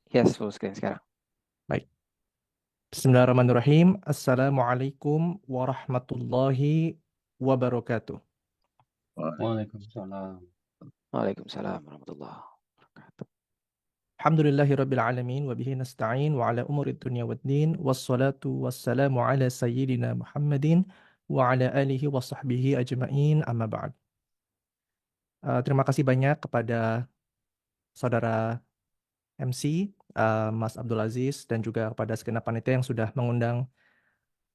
Yes, full screen sekarang. Baik. Bismillahirrahmanirrahim. Assalamualaikum warahmatullahi wabarakatuh. Waalaikumsalam. Waalaikumsalam warahmatullahi wabarakatuh. Alhamdulillahirabbil alamin wa bihi nasta'in wa ala umuri dunya waddin wassalatu wassalamu ala sayyidina Muhammadin wa ala alihi wa sahbihi ajma'in amma ba'd. Terima kasih banyak kepada saudara MC, Mas Abdul Aziz, dan juga kepada segenap panitia yang sudah mengundang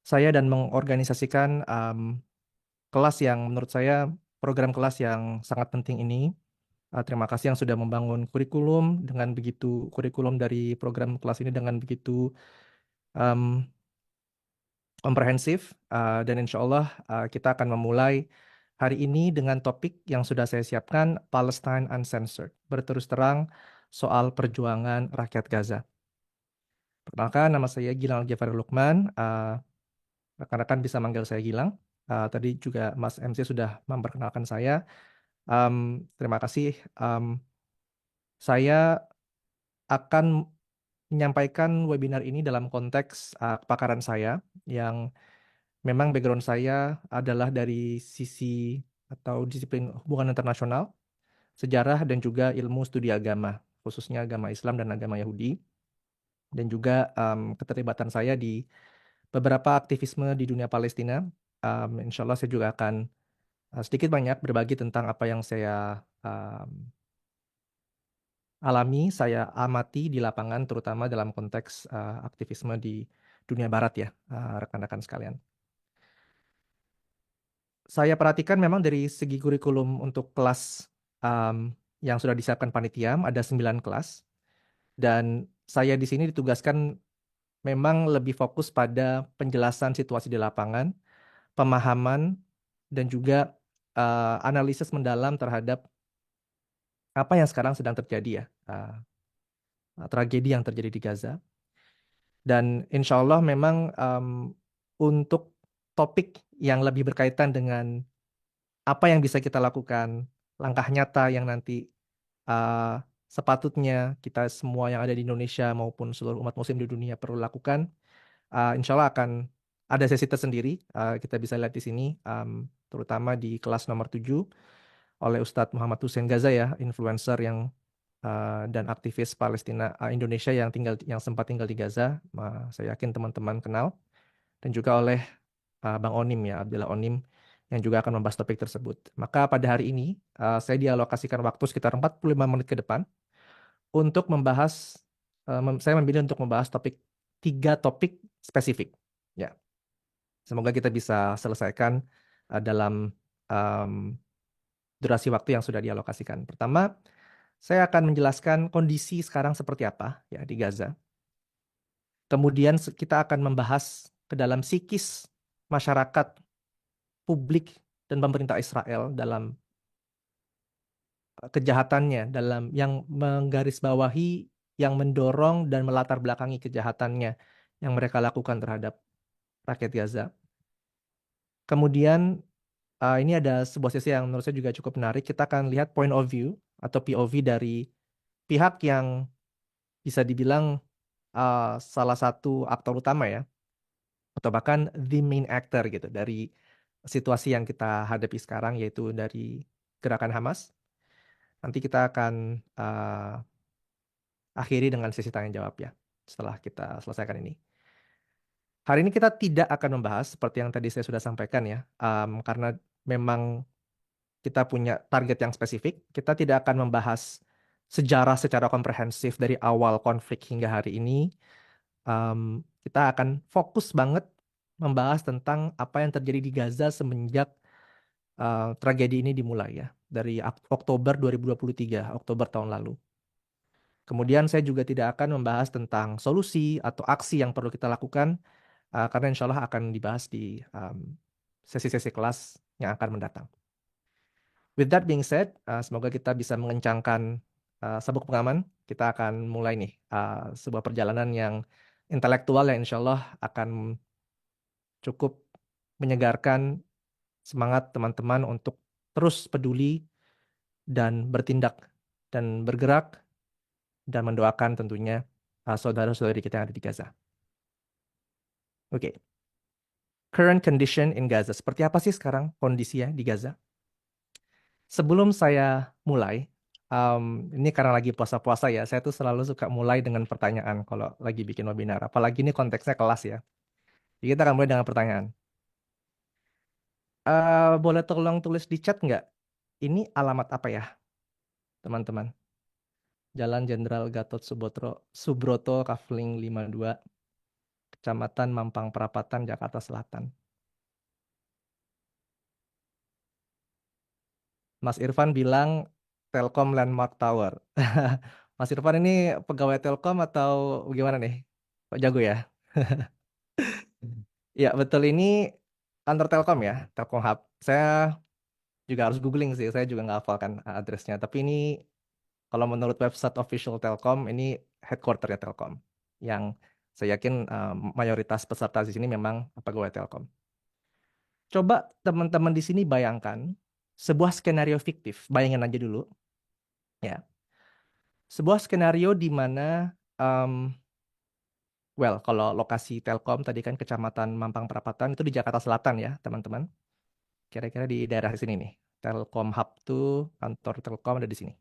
saya dan mengorganisasikan kelas yang menurut saya program kelas yang sangat penting ini. Terima kasih yang sudah membangun kurikulum dari program kelas ini dengan begitu um, komprehensif, dan insya Allah kita akan memulai hari ini dengan topik yang sudah saya siapkan, Palestine Uncensored, berterus terang soal perjuangan rakyat Gaza. Perkenalkan, nama saya Gilang Jafari Lukman. Rekan-rekan bisa manggil saya Gilang. Tadi juga Mas MC sudah memperkenalkan saya. Terima kasih. Saya akan menyampaikan webinar ini dalam konteks kepakaran saya yang memang background saya adalah dari sisi atau disiplin hubungan internasional, sejarah dan juga ilmu studi agama, khususnya agama Islam dan agama Yahudi, dan juga keterlibatan saya di beberapa aktivisme di dunia Palestina. Insya Allah saya juga akan sedikit banyak berbagi tentang apa yang saya alami, saya amati di lapangan, terutama dalam konteks aktivisme di dunia barat ya, rekan-rekan sekalian. Saya perhatikan memang dari segi kurikulum untuk kelas yang sudah disiapkan panitia, ada 9 kelas. Dan saya di sini ditugaskan memang lebih fokus pada penjelasan situasi di lapangan, pemahaman, dan juga analisis mendalam terhadap apa yang sekarang sedang terjadi ya, tragedi yang terjadi di Gaza. Dan insya Allah memang untuk topik yang lebih berkaitan dengan apa yang bisa kita lakukan, langkah nyata yang nanti uh, sepatutnya kita semua yang ada di Indonesia maupun seluruh umat muslim di dunia perlu lakukan, insya Allah akan ada sesi tersendiri. Kita bisa lihat di sini, terutama di kelas nomor 7 oleh Ustadz Muhammad Hussein Gaza ya, influencer yang dan aktivis Palestina Indonesia yang sempat tinggal di Gaza. Saya yakin teman-teman kenal. Dan juga oleh Bang Onim ya, Abdullah Onim, yang juga akan membahas topik tersebut. Maka pada hari ini saya dialokasikan waktu sekitar 45 menit ke depan untuk membahas, saya memilih untuk membahas 3 topik spesifik. Ya, semoga kita bisa selesaikan dalam durasi waktu yang sudah dialokasikan. Pertama, saya akan menjelaskan kondisi sekarang seperti apa ya di Gaza. Kemudian kita akan membahas ke dalam psikis masyarakat, publik, dan pemerintah Israel dalam kejahatannya, dalam yang menggarisbawahi, yang mendorong dan melatar belakangi kejahatannya yang mereka lakukan terhadap rakyat Gaza. Kemudian ini ada sebuah sesi yang menurut saya juga cukup menarik. Kita akan lihat point of view atau POV dari pihak yang bisa dibilang salah satu aktor utama ya, atau bahkan the main actor gitu dari situasi yang kita hadapi sekarang, yaitu dari gerakan Hamas. Nanti kita akan akhiri dengan sesi tanya jawab ya, setelah kita selesaikan ini. Hari ini kita tidak akan membahas seperti yang tadi saya sudah sampaikan ya, karena memang kita punya target yang spesifik. Kita tidak akan membahas sejarah secara komprehensif dari awal konflik hingga hari ini. Kita akan fokus banget membahas tentang apa yang terjadi di Gaza semenjak tragedi ini dimulai ya, dari Oktober 2023, Oktober tahun lalu. Kemudian saya juga tidak akan membahas tentang solusi atau aksi yang perlu kita lakukan, karena insya Allah akan dibahas di sesi-sesi kelas yang akan mendatang. With that being said, semoga kita bisa mengencangkan sabuk pengaman. Kita akan mulai nih sebuah perjalanan yang intelektual yang insya Allah akan cukup menyegarkan semangat teman-teman untuk terus peduli dan bertindak dan bergerak dan mendoakan tentunya saudara-saudari kita yang ada di Gaza. Oke, current condition in Gaza. Seperti apa sih sekarang kondisinya di Gaza? Sebelum saya mulai, ini karena lagi puasa-puasa ya, saya tuh selalu suka mulai dengan pertanyaan kalau lagi bikin webinar. Apalagi ini konteksnya kelas ya. Jadi kita akan mulai dengan pertanyaan. Boleh tolong tulis di chat nggak? Ini alamat apa ya, teman-teman? Jalan Jenderal Gatot Subroto, Kafling 52, Kecamatan Mampang Perapatan, Jakarta Selatan. Mas Irfan bilang Telkom Landmark Tower. Mas Irfan ini pegawai Telkom atau gimana nih? Kok jago ya? Ya, betul ini kantor Telkom ya, Telkom Hub. Saya juga harus googling sih, saya juga nggak hafalkan addressnya. Tapi ini kalau menurut website official Telkom, ini headquarternya Telkom. Yang saya yakin mayoritas peserta di sini memang pegawai Telkom. Coba teman-teman di sini bayangkan sebuah skenario fiktif. Bayangin aja dulu, ya. Sebuah skenario di mana, kalau lokasi Telkom tadi kan Kecamatan Mampang Perapatan itu di Jakarta Selatan ya, teman-teman. Kira-kira di daerah sini nih. Telkom Hub tuh, kantor Telkom ada di sini.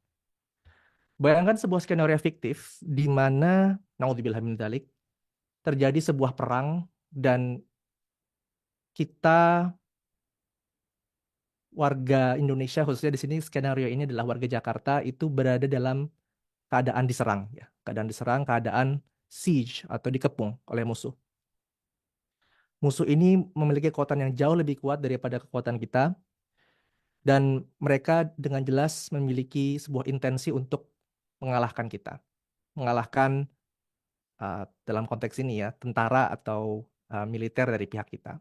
Bayangkan sebuah skenario fiktif di mana, naudzubillah min dzalik, terjadi sebuah perang dan kita warga Indonesia khususnya di sini skenario ini adalah warga Jakarta itu berada dalam keadaan diserang ya, keadaan diserang, keadaan siege atau dikepung oleh musuh. Musuh ini memiliki kekuatan yang jauh lebih kuat daripada kekuatan kita dan mereka dengan jelas memiliki sebuah intensi untuk mengalahkan kita, mengalahkan dalam konteks ini ya tentara atau militer dari pihak kita.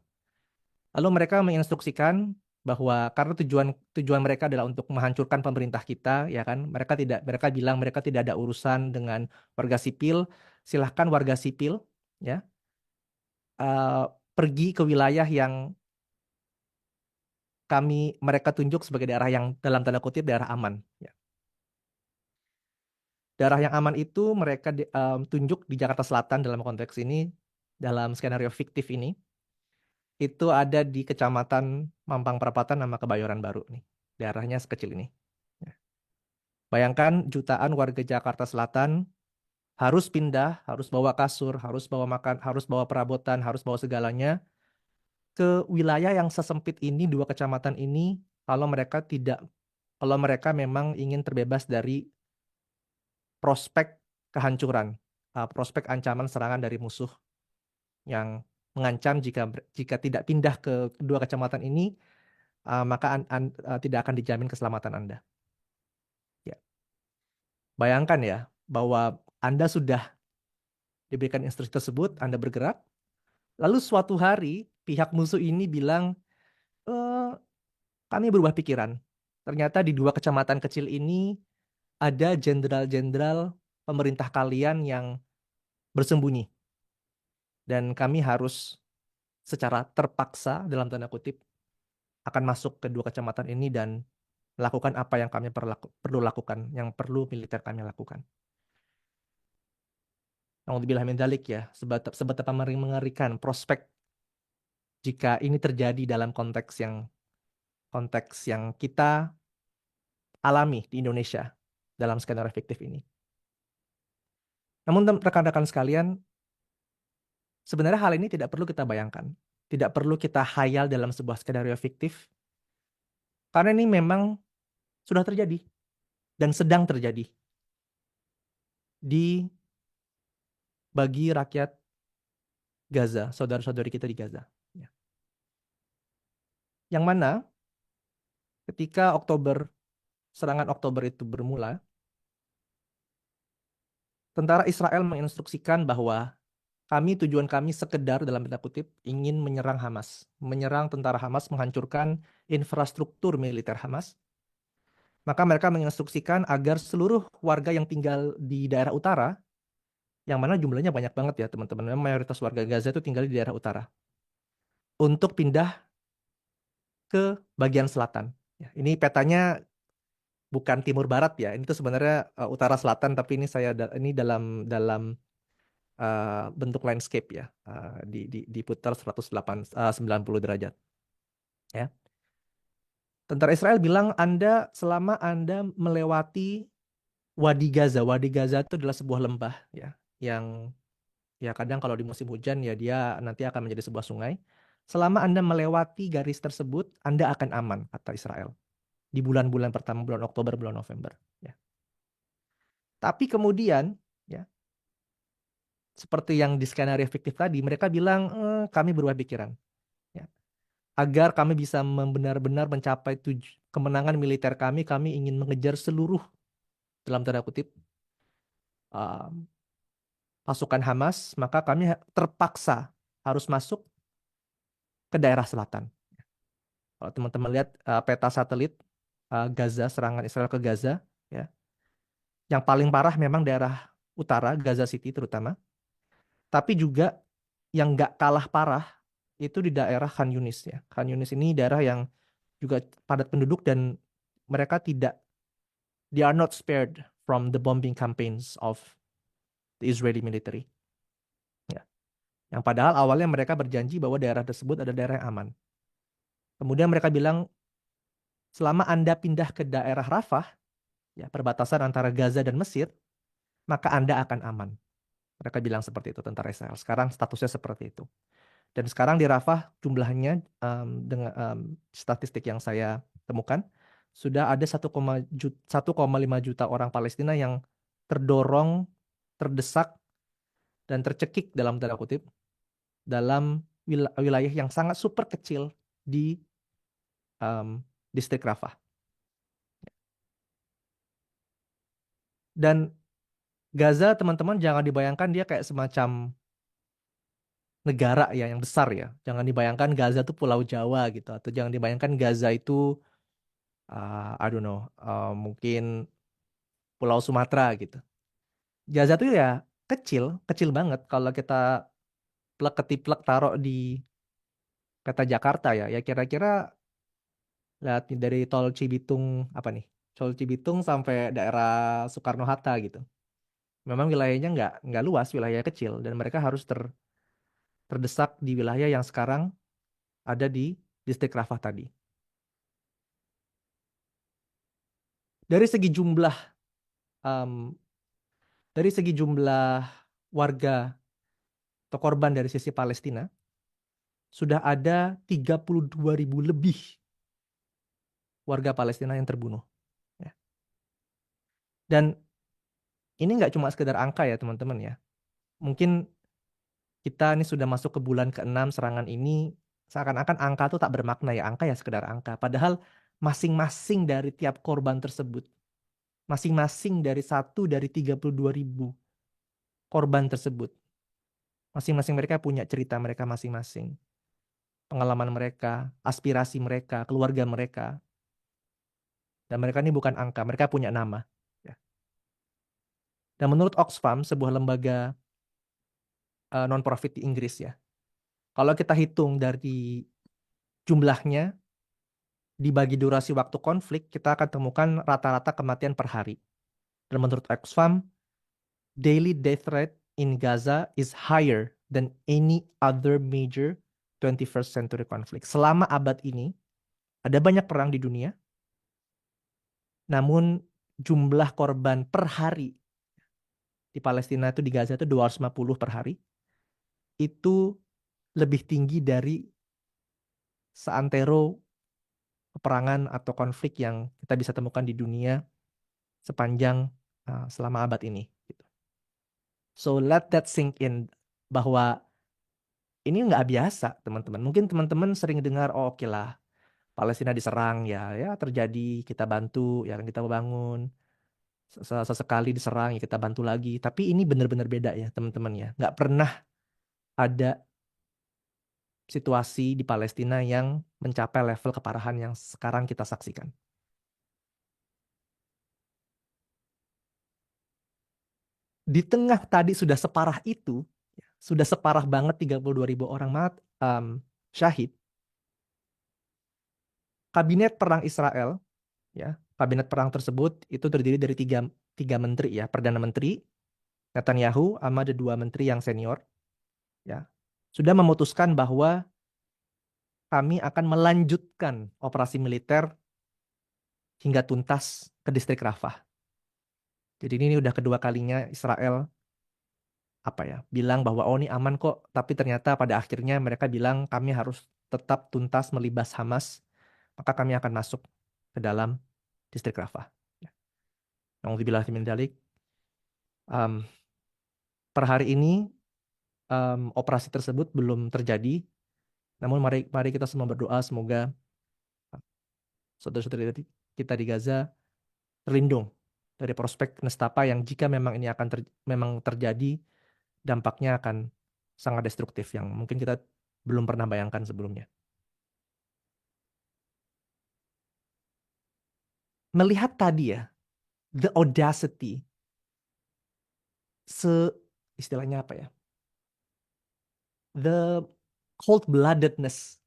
Lalu mereka menginstruksikan bahwa karena tujuan tujuan mereka adalah untuk menghancurkan pemerintah kita, ya kan? Mereka bilang mereka tidak ada urusan dengan warga sipil. Silahkan warga sipil, ya, eh, pergi ke wilayah yang mereka tunjuk sebagai daerah yang dalam tanda kutip daerah aman. Ya. Daerah yang aman itu mereka tunjuk di Jakarta Selatan dalam konteks ini, dalam skenario fiktif ini. Itu ada di Kecamatan Mampang Perapatan nama Kebayoran Baru nih. Daerahnya sekecil ini. Ya. Bayangkan jutaan warga Jakarta Selatan harus pindah, harus bawa kasur, harus bawa makan, harus bawa perabotan, harus bawa segalanya ke wilayah yang sesempit ini, dua kecamatan ini, kalau mereka tidak, kalau mereka memang ingin terbebas dari prospek kehancuran, prospek ancaman serangan dari musuh yang mengancam jika tidak pindah ke kedua kecamatan ini, maka tidak akan dijamin keselamatan Anda. Ya. Bayangkan ya, bahwa Anda sudah diberikan instruksi tersebut, Anda bergerak, lalu suatu hari pihak musuh ini bilang, "Eh, kami berubah pikiran. Ternyata di dua kecamatan kecil ini ada jenderal-jenderal pemerintah kalian yang bersembunyi. Dan kami harus secara terpaksa, dalam tanda kutip, akan masuk ke dua kecamatan ini dan melakukan apa yang kami perlu lakukan, yang perlu militer kami lakukan." Naudzubillah min dzalik ya, sebetapa mengerikan prospek jika ini terjadi dalam konteks yang kita alami di Indonesia dalam skenario fiktif ini. Namun rekan-rekan sekalian, sebenarnya hal ini tidak perlu kita bayangkan, tidak perlu kita hayal dalam sebuah skenario fiktif, karena ini memang sudah terjadi dan sedang terjadi bagi rakyat Gaza, saudara-saudari kita di Gaza. Ya. Yang mana ketika serangan Oktober itu bermula, tentara Israel menginstruksikan bahwa tujuan kami sekedar dalam tanda kutip ingin menyerang Hamas, menyerang tentara Hamas, menghancurkan infrastruktur militer Hamas. Maka mereka menginstruksikan agar seluruh warga yang tinggal di daerah utara, yang mana jumlahnya banyak banget ya teman-teman, memang mayoritas warga Gaza itu tinggal di daerah utara, untuk pindah ke bagian selatan. Ya, ini petanya bukan timur barat ya, ini tuh sebenarnya utara selatan, tapi ini ini dalam dalam bentuk landscape ya, diputar 90 derajat. Ya. Tentara Israel bilang selama Anda melewati Wadi Gaza itu adalah sebuah lembah ya, yang ya kadang kalau di musim hujan ya dia nanti akan menjadi sebuah sungai. Selama Anda melewati garis tersebut, Anda akan aman, kata Israel. Di bulan-bulan pertama, bulan Oktober, bulan November. Ya. Tapi kemudian, ya, seperti yang di skenario fiktif tadi, mereka bilang, kami berubah pikiran. Ya. Agar kami bisa benar-benar mencapai kemenangan militer kami ingin mengejar seluruh, dalam tanda kutip, uh, pasukan Hamas, maka kami terpaksa harus masuk ke daerah selatan. Kalau teman-teman lihat peta satelit Gaza, serangan Israel ke Gaza, ya, yang paling parah memang daerah utara, Gaza City terutama. Tapi juga yang nggak kalah parah itu di daerah Khan Yunis ya. Khan Yunis ini daerah yang juga padat penduduk dan mereka they are not spared from the bombing campaigns of the Israeli military. Ya. Yang padahal awalnya mereka berjanji bahwa daerah tersebut adalah daerah yang aman. Kemudian mereka bilang selama Anda pindah ke daerah Rafah, ya perbatasan antara Gaza dan Mesir, maka Anda akan aman. Mereka bilang seperti itu tentara Israel. Sekarang statusnya seperti itu. Dan sekarang di Rafah jumlahnya dengan statistik yang saya temukan sudah ada 1,5 juta orang Palestina yang terdorong, terdesak, dan tercekik dalam tanda kutip dalam wilayah yang sangat super kecil di distrik Rafah. Dan Gaza teman-teman jangan dibayangkan dia kayak semacam negara ya yang besar ya. Jangan dibayangkan Gaza itu Pulau Jawa gitu atau jangan dibayangkan Gaza itu I don't know, mungkin Pulau Sumatera gitu. Gaza tuh ya kecil, kecil banget kalau kita plek ketiplek taruh di peta Jakarta ya. Ya kira-kira lihat dari tol Cibitung apa nih? Tol Cibitung sampai daerah Soekarno-Hatta gitu. Memang wilayahnya nggak luas, wilayah kecil dan mereka harus terdesak di wilayah yang sekarang ada di distrik Rafah tadi. Dari segi jumlah em, dari segi jumlah warga atau korban dari sisi Palestina sudah ada 32.000 lebih warga Palestina yang terbunuh. Ya. Dan ini nggak cuma sekedar angka ya teman-teman ya. Mungkin kita ini sudah masuk ke bulan ke-6 serangan ini, seakan-akan angka itu tak bermakna ya, angka ya sekedar angka. Padahal masing-masing dari tiap korban tersebut, masing-masing dari 32.000 korban tersebut, masing-masing mereka punya cerita mereka masing-masing. Pengalaman mereka, aspirasi mereka, keluarga mereka. Dan mereka ini bukan angka, mereka punya nama. Ya. Dan menurut Oxfam, sebuah lembaga non-profit di Inggris ya, kalau kita hitung dari jumlahnya, dibagi durasi waktu konflik, kita akan temukan rata-rata kematian per hari. Dan menurut Oxfam, daily death rate in Gaza is higher than any other major 21st century conflict. Selama abad ini, ada banyak perang di dunia, namun jumlah korban per hari di Palestina itu di Gaza itu 250 per hari. Itu lebih tinggi dari seantero peperangan atau konflik yang kita bisa temukan di dunia sepanjang selama abad ini. Gitu. So let that sink in bahwa ini nggak biasa teman-teman. Mungkin teman-teman sering dengar, oh oke lah Palestina diserang ya, ya terjadi kita bantu, ya kan kita bangun. Sesekali diserang ya kita bantu lagi. Tapi ini benar-benar beda ya teman-teman ya. Nggak pernah ada situasi di Palestina yang mencapai level keparahan yang sekarang kita saksikan. Di tengah tadi sudah separah itu, sudah separah banget 32.000 orang syahid, kabinet perang Israel, ya, kabinet perang tersebut itu terdiri dari tiga menteri ya, perdana menteri, Netanyahu sama ada dua menteri yang senior, ya, sudah memutuskan bahwa kami akan melanjutkan operasi militer hingga tuntas ke distrik Rafah. Jadi ini udah kedua kalinya Israel apa ya bilang bahwa oh ini aman kok, tapi ternyata pada akhirnya mereka bilang kami harus tetap tuntas melibas Hamas, maka kami akan masuk ke dalam distrik Rafah. Ya. Nauzubillah min dzalik. Um, per hari ini operasi tersebut belum terjadi, namun mari mari kita semua berdoa semoga saudara-saudara kita di Gaza terlindung dari prospek nestapa yang jika memang ini akan memang terjadi, dampaknya akan sangat destruktif yang mungkin kita belum pernah bayangkan sebelumnya. Melihat tadi ya, the audacity, se istilahnya apa ya, the cold-bloodedness,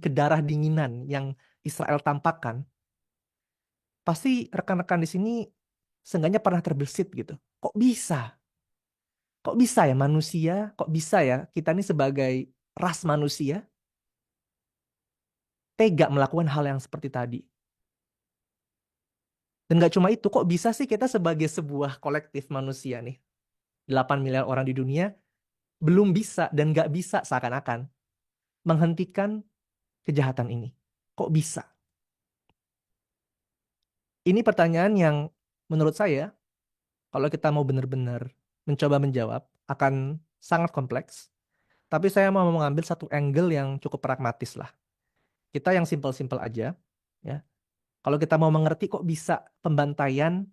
kedarah dinginan yang Israel tampakkan, pasti rekan-rekan di sini seenggaknya pernah terbesit gitu. Kok bisa? Kok bisa ya manusia? Kok bisa ya kita ini sebagai ras manusia tega melakukan hal yang seperti tadi? Dan nggak cuma itu, kok bisa sih kita sebagai sebuah kolektif manusia nih, 8 miliar orang di dunia, belum bisa dan nggak bisa seakan-akan menghentikan kejahatan ini. Kok bisa? Ini pertanyaan yang menurut saya, kalau kita mau benar-benar mencoba menjawab, akan sangat kompleks. Tapi saya mau mengambil satu angle yang cukup pragmatis lah. Kita yang simpel-simpel aja, ya. Kalau kita mau mengerti kok bisa pembantaian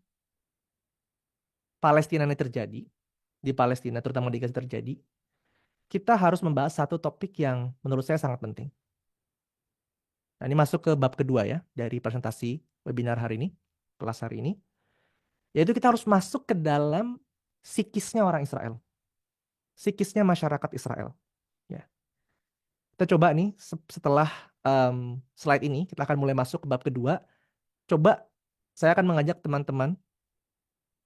Palestina ini terjadi, di Palestina, terutama di Gaza terjadi, kita harus membahas satu topik yang menurut saya sangat penting. Nah, ini masuk ke bab kedua ya, dari presentasi webinar hari ini, kelas hari ini, yaitu kita harus masuk ke dalam psikisnya orang Israel, psikisnya masyarakat Israel. Ya. Kita coba nih, setelah slide ini, kita akan mulai masuk ke bab kedua. Coba saya akan mengajak teman-teman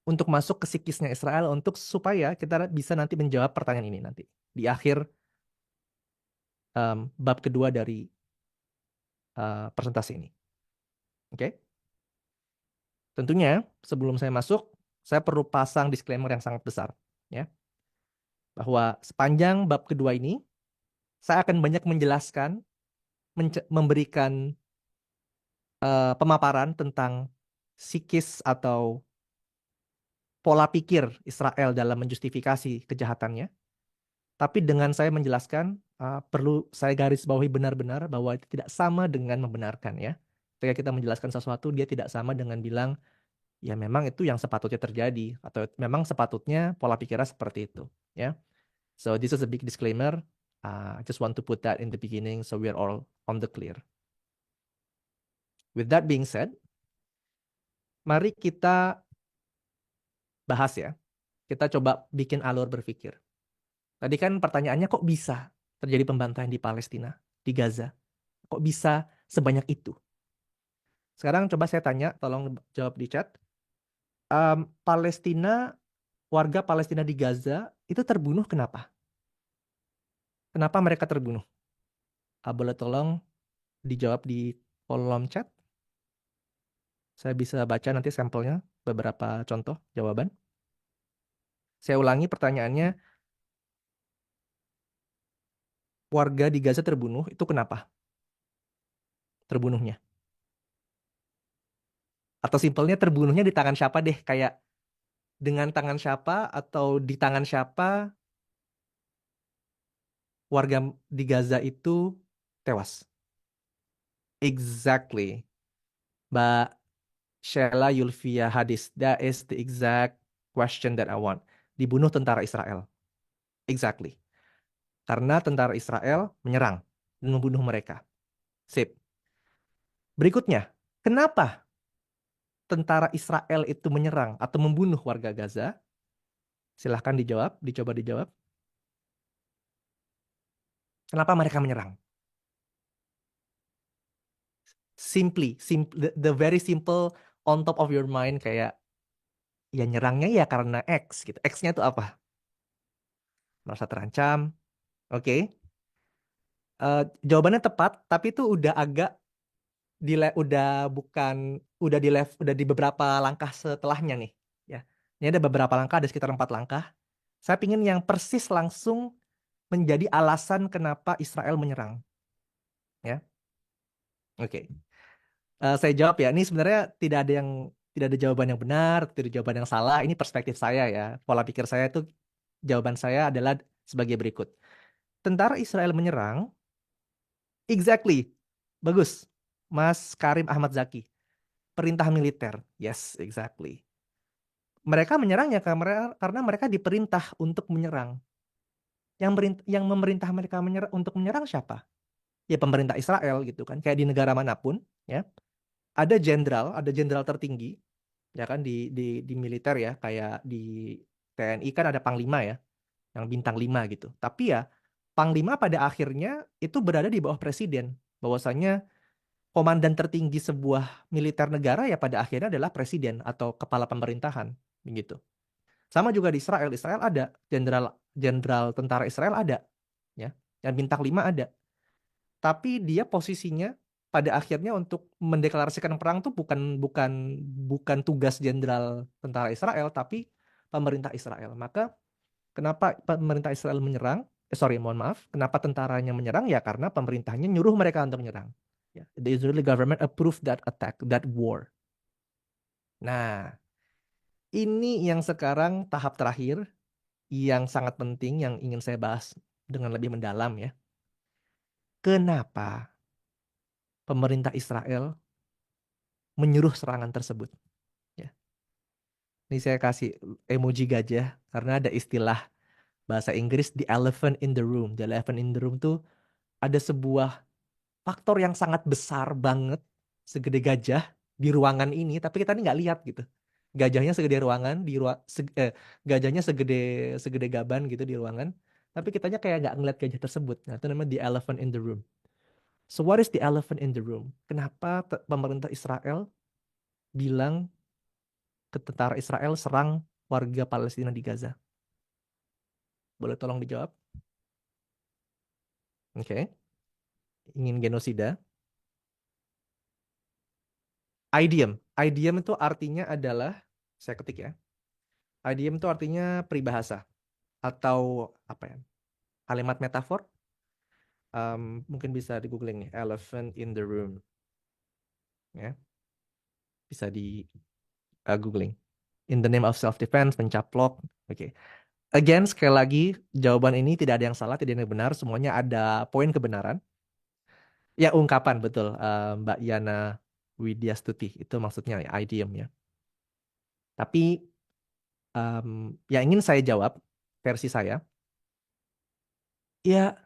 untuk masuk ke psikisnya Israel untuk supaya kita bisa nanti menjawab pertanyaan ini nanti di akhir bab kedua dari presentasi ini. Oke? Tentunya sebelum saya masuk, saya perlu pasang disclaimer yang sangat besar, ya, bahwa sepanjang bab kedua ini saya akan banyak menjelaskan, memberikan pemaparan tentang psikis atau pola pikir Israel dalam menjustifikasi kejahatannya. Tapi dengan saya menjelaskan, perlu saya garis bawahi benar-benar bahwa itu tidak sama dengan membenarkan ya. Ketika kita menjelaskan sesuatu, dia tidak sama dengan bilang, ya memang itu yang sepatutnya terjadi, atau memang sepatutnya pola pikirnya seperti itu. Ya. So this is a big disclaimer. I just want to put that in the beginning so we're all on the clear. With that being said, mari kita bahas ya. Kita coba bikin alur berpikir. Tadi kan pertanyaannya kok bisa terjadi pembantaian di Palestina, di Gaza? Kok bisa sebanyak itu? Sekarang coba saya tanya, tolong jawab di chat. Palestina, warga Palestina di Gaza itu terbunuh kenapa? Kenapa mereka terbunuh? Boleh tolong dijawab di kolom chat. Saya bisa baca nanti sampelnya, beberapa contoh jawaban. Saya ulangi pertanyaannya, warga di Gaza terbunuh itu kenapa? Terbunuhnya. Atau simpelnya terbunuhnya di tangan siapa deh, kayak dengan tangan siapa atau di tangan siapa warga di Gaza itu tewas. Exactly. Mbak Sheila Yulvia Hadis. That is the exact question that I want. Dibunuh tentara Israel. Exactly. Karena tentara Israel menyerang dan membunuh mereka. Sip. Berikutnya, kenapa tentara Israel itu menyerang atau membunuh warga Gaza? Silahkan dijawab, dicoba dijawab. Kenapa mereka menyerang? Simply, the very simple on top of your mind kayak Ya nyerangnya ya karena X gitu. X-nya itu apa? Merasa terancam. Oke. Jawabannya tepat, tapi itu udah agak udah bukan udah di beberapa langkah setelahnya nih. Ya. Ini ada beberapa langkah, ada sekitar 4 langkah. Saya pingin yang persis langsung menjadi alasan kenapa Israel menyerang. Ya. Oke. Saya jawab ya. Ini sebenarnya tidak ada jawaban yang benar, tidak ada jawaban yang salah. Ini perspektif saya ya. Pola pikir saya itu jawaban saya adalah sebagai berikut. Tentara Israel menyerang, exactly. Bagus. Mas Karim Ahmad Zaki. Perintah militer. Yes, exactly. Mereka menyerangnya karena mereka diperintah untuk menyerang. Yang memerintah mereka untuk menyerang siapa? Ya pemerintah Israel gitu kan. Kayak di negara manapun, ya. Ada jenderal tertinggi ya kan di militer ya, kayak di TNI kan ada panglima ya, yang bintang 5 gitu. Tapi ya panglima pada akhirnya itu berada di bawah presiden. Bahwasanya komandan tertinggi sebuah militer negara ya pada akhirnya adalah presiden atau kepala pemerintahan begitu. Sama juga di Israel. Israel ada jenderal jenderal tentara Israel ada ya. Yang bintang 5 ada. Tapi dia posisinya pada akhirnya untuk mendeklarasikan perang tuh bukan tugas jenderal tentara Israel, tapi pemerintah Israel. Maka kenapa pemerintah Israel menyerang? Mohon maaf. Kenapa tentaranya menyerang? Ya karena pemerintahnya nyuruh mereka untuk menyerang. Ya, the Israeli government approved that attack, that war. Nah, ini yang sekarang tahap terakhir yang sangat penting yang ingin saya bahas dengan lebih mendalam ya. Kenapa pemerintah Israel menyuruh serangan tersebut? Ya. Ini saya kasih emoji gajah karena ada istilah bahasa Inggris the elephant in the room. The elephant in the room tuh ada sebuah faktor yang sangat besar banget segede gajah di ruangan ini, tapi kita ini nggak lihat gitu. Gajahnya segede ruangan gajahnya segede segede gaban gitu di ruangan, tapi kitanya kayak nggak ngeliat gajah tersebut. Nah, itu namanya the elephant in the room. So what is the elephant in the room? Kenapa pemerintah Israel bilang ke tentara Israel serang warga Palestina di Gaza? Boleh tolong dijawab? Oke. Ingin genosida. Idiom. Idiom itu artinya adalah, saya ketik ya. Idiom itu artinya peribahasa atau apa ya? Kalimat metafor. Mungkin bisa di googling nih. Elephant in the room. Ya, bisa di googling. In the name of self defense, mencaplok. Oke. Again, sekali lagi, jawaban ini tidak ada yang salah, tidak ada yang benar. Semuanya ada poin kebenaran. Ya, ungkapan betul, Mbak Yana Widya Stuti. Itu maksudnya ya, idiom ya. Tapi yang ingin saya jawab, versi saya, ya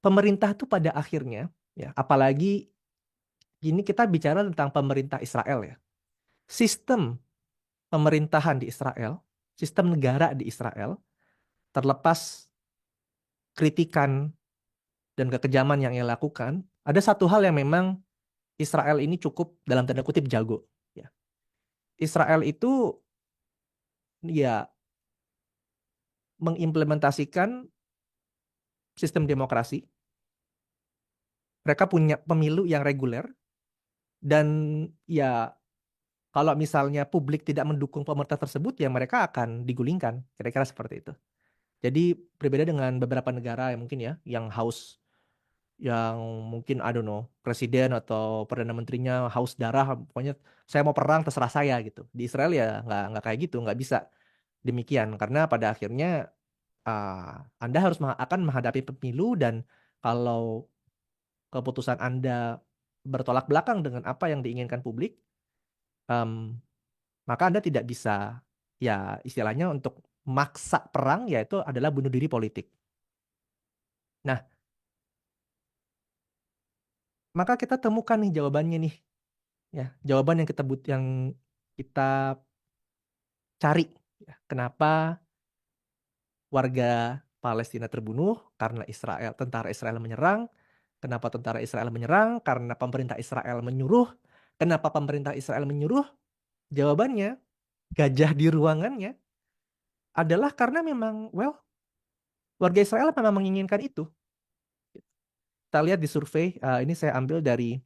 pemerintah tuh pada akhirnya, ya apalagi ini kita bicara tentang pemerintah Israel ya. Sistem pemerintahan di Israel, sistem negara di Israel, terlepas kritikan dan kekejaman yang ia lakukan, ada satu hal yang memang Israel ini cukup dalam tanda kutip jago. Ya. Israel itu ya mengimplementasikan sistem demokrasi. Mereka punya pemilu yang reguler dan ya kalau misalnya publik tidak mendukung pemerintah tersebut ya mereka akan digulingkan. Kira-kira seperti itu. Jadi berbeda dengan beberapa negara yang mungkin ya yang haus yang mungkin I don't know presiden atau perdana menterinya haus darah pokoknya saya mau perang terserah saya gitu. Di Israel ya nggak kayak gitu, nggak bisa demikian karena pada akhirnya Anda harus akan menghadapi pemilu dan kalau keputusan Anda bertolak belakang dengan apa yang diinginkan publik, em, maka Anda tidak bisa ya istilahnya untuk maksa perang yaitu adalah bunuh diri politik. Nah, maka kita temukan nih jawabannya nih ya, jawaban yang kita cari ya. Kenapa warga Palestina terbunuh? Karena tentara Israel menyerang. Kenapa tentara Israel menyerang? Karena pemerintah Israel menyuruh. Kenapa pemerintah Israel menyuruh? Jawabannya gajah di ruangannya adalah karena memang, well, warga Israel memang menginginkan itu. Kita lihat di survei, ini saya ambil dari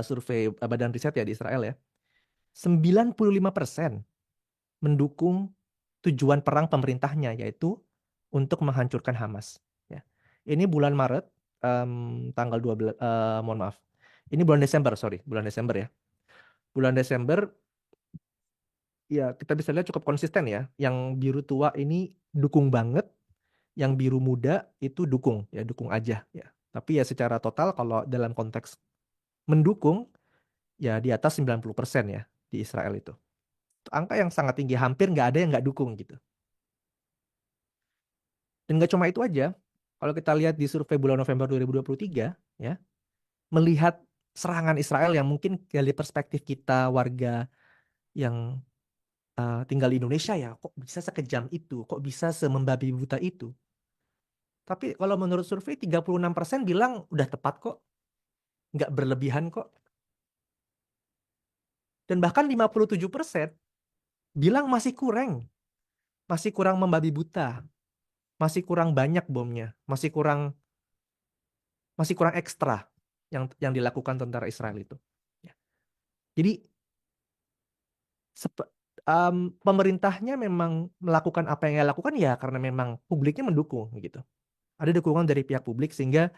survei Badan Riset ya di Israel ya. 95% mendukung tujuan perang pemerintahnya, yaitu untuk menghancurkan Hamas. Ya. Ini bulan Maret, tanggal 12, mohon maaf. Ini bulan Desember, sorry, bulan Desember ya. Bulan Desember, ya kita bisa lihat cukup konsisten ya. Yang biru tua ini dukung banget, yang biru muda itu dukung, ya dukung aja ya. Tapi ya secara total kalau dalam konteks mendukung, ya di atas 90% ya di Israel itu. Angka yang sangat tinggi, hampir nggak ada yang nggak dukung gitu. Dan nggak cuma itu aja, kalau kita lihat di survei bulan November 2023, ya, melihat serangan Israel yang mungkin dari perspektif kita warga yang tinggal di Indonesia ya, kok bisa sekejam itu, kok bisa semembabi buta itu. Tapi kalau menurut survei 36% bilang udah tepat kok, nggak berlebihan kok. Dan bahkan 57% bilang masih kurang membabi buta, masih kurang banyak bomnya, masih kurang ekstra yang dilakukan tentara Israel itu. Ya. Jadi pemerintahnya memang melakukan apa yang dia lakukan ya karena memang publiknya mendukung gitu. Ada dukungan dari pihak publik sehingga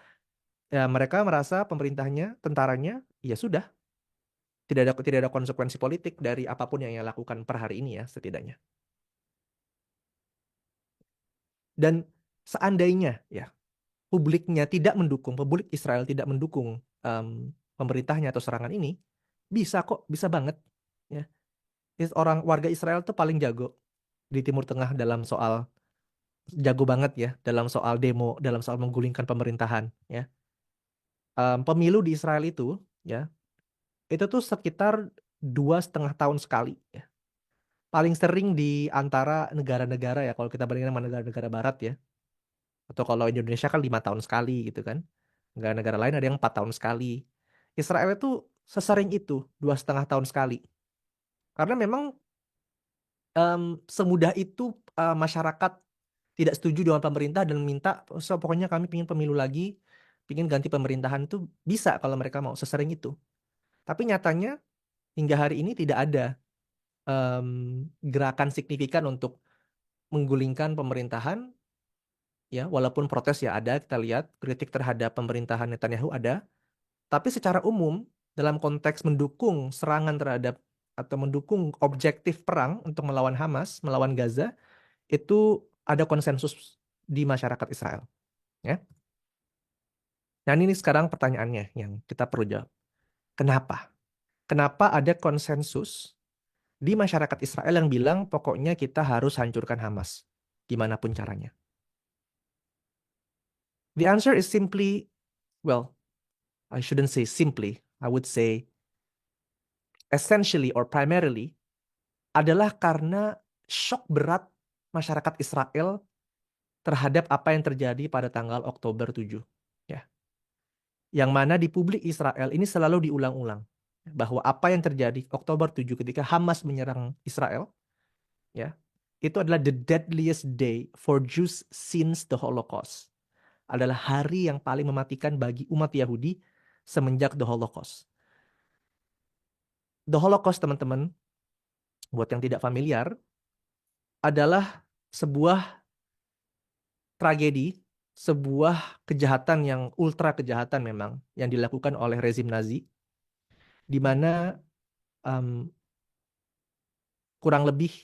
ya mereka merasa pemerintahnya, tentaranya, ya sudah tidak ada konsekuensi politik dari apapun yang ia lakukan per hari ini ya setidaknya. Dan seandainya ya publiknya tidak mendukung, publik Israel tidak mendukung pemerintahnya atau serangan ini, bisa kok, bisa banget. Ya. Orang warga Israel tuh paling jago di Timur Tengah dalam soal, jago banget ya dalam soal demo, dalam soal menggulingkan pemerintahan. Ya. Pemilu di Israel ya, itu tuh sekitar 2,5 tahun sekali. Ya. Paling sering di antara negara-negara ya, kalau kita bandingkan sama negara-negara Barat ya. Atau kalau Indonesia kan 5 tahun sekali gitu kan. Negara-negara lain ada yang 4 tahun sekali. Israel itu sesering itu 2,5 tahun sekali. Karena memang semudah itu masyarakat tidak setuju dengan pemerintah dan minta, so pokoknya kami ingin pemilu lagi, ingin ganti pemerintahan itu bisa kalau mereka mau sesering itu. Tapi nyatanya hingga hari ini tidak ada gerakan signifikan untuk menggulingkan pemerintahan. Ya, walaupun protes ya ada, kita lihat kritik terhadap pemerintahan Netanyahu ada, tapi secara umum dalam konteks mendukung serangan terhadap atau mendukung objektif perang untuk melawan Hamas, melawan Gaza, itu ada konsensus di masyarakat Israel. Ya. Nah ini sekarang pertanyaannya yang kita perlu jawab. Kenapa? Kenapa ada konsensus di masyarakat Israel yang bilang pokoknya kita harus hancurkan Hamas, gimana pun caranya? The answer is simply, well, I shouldn't say simply, I would say essentially or primarily, adalah karena shock berat masyarakat Israel terhadap apa yang terjadi pada tanggal Oktober 7. Ya. Yang mana di publik Israel ini selalu diulang-ulang bahwa apa yang terjadi Oktober 7 ketika Hamas menyerang Israel, ya, itu adalah the deadliest day for Jews since the Holocaust. Adalah hari yang paling mematikan bagi umat Yahudi semenjak the Holocaust. The Holocaust, teman-teman, buat yang tidak familiar, adalah sebuah tragedi, sebuah kejahatan yang ultra kejahatan memang yang dilakukan oleh rezim Nazi, di mana um, kurang lebih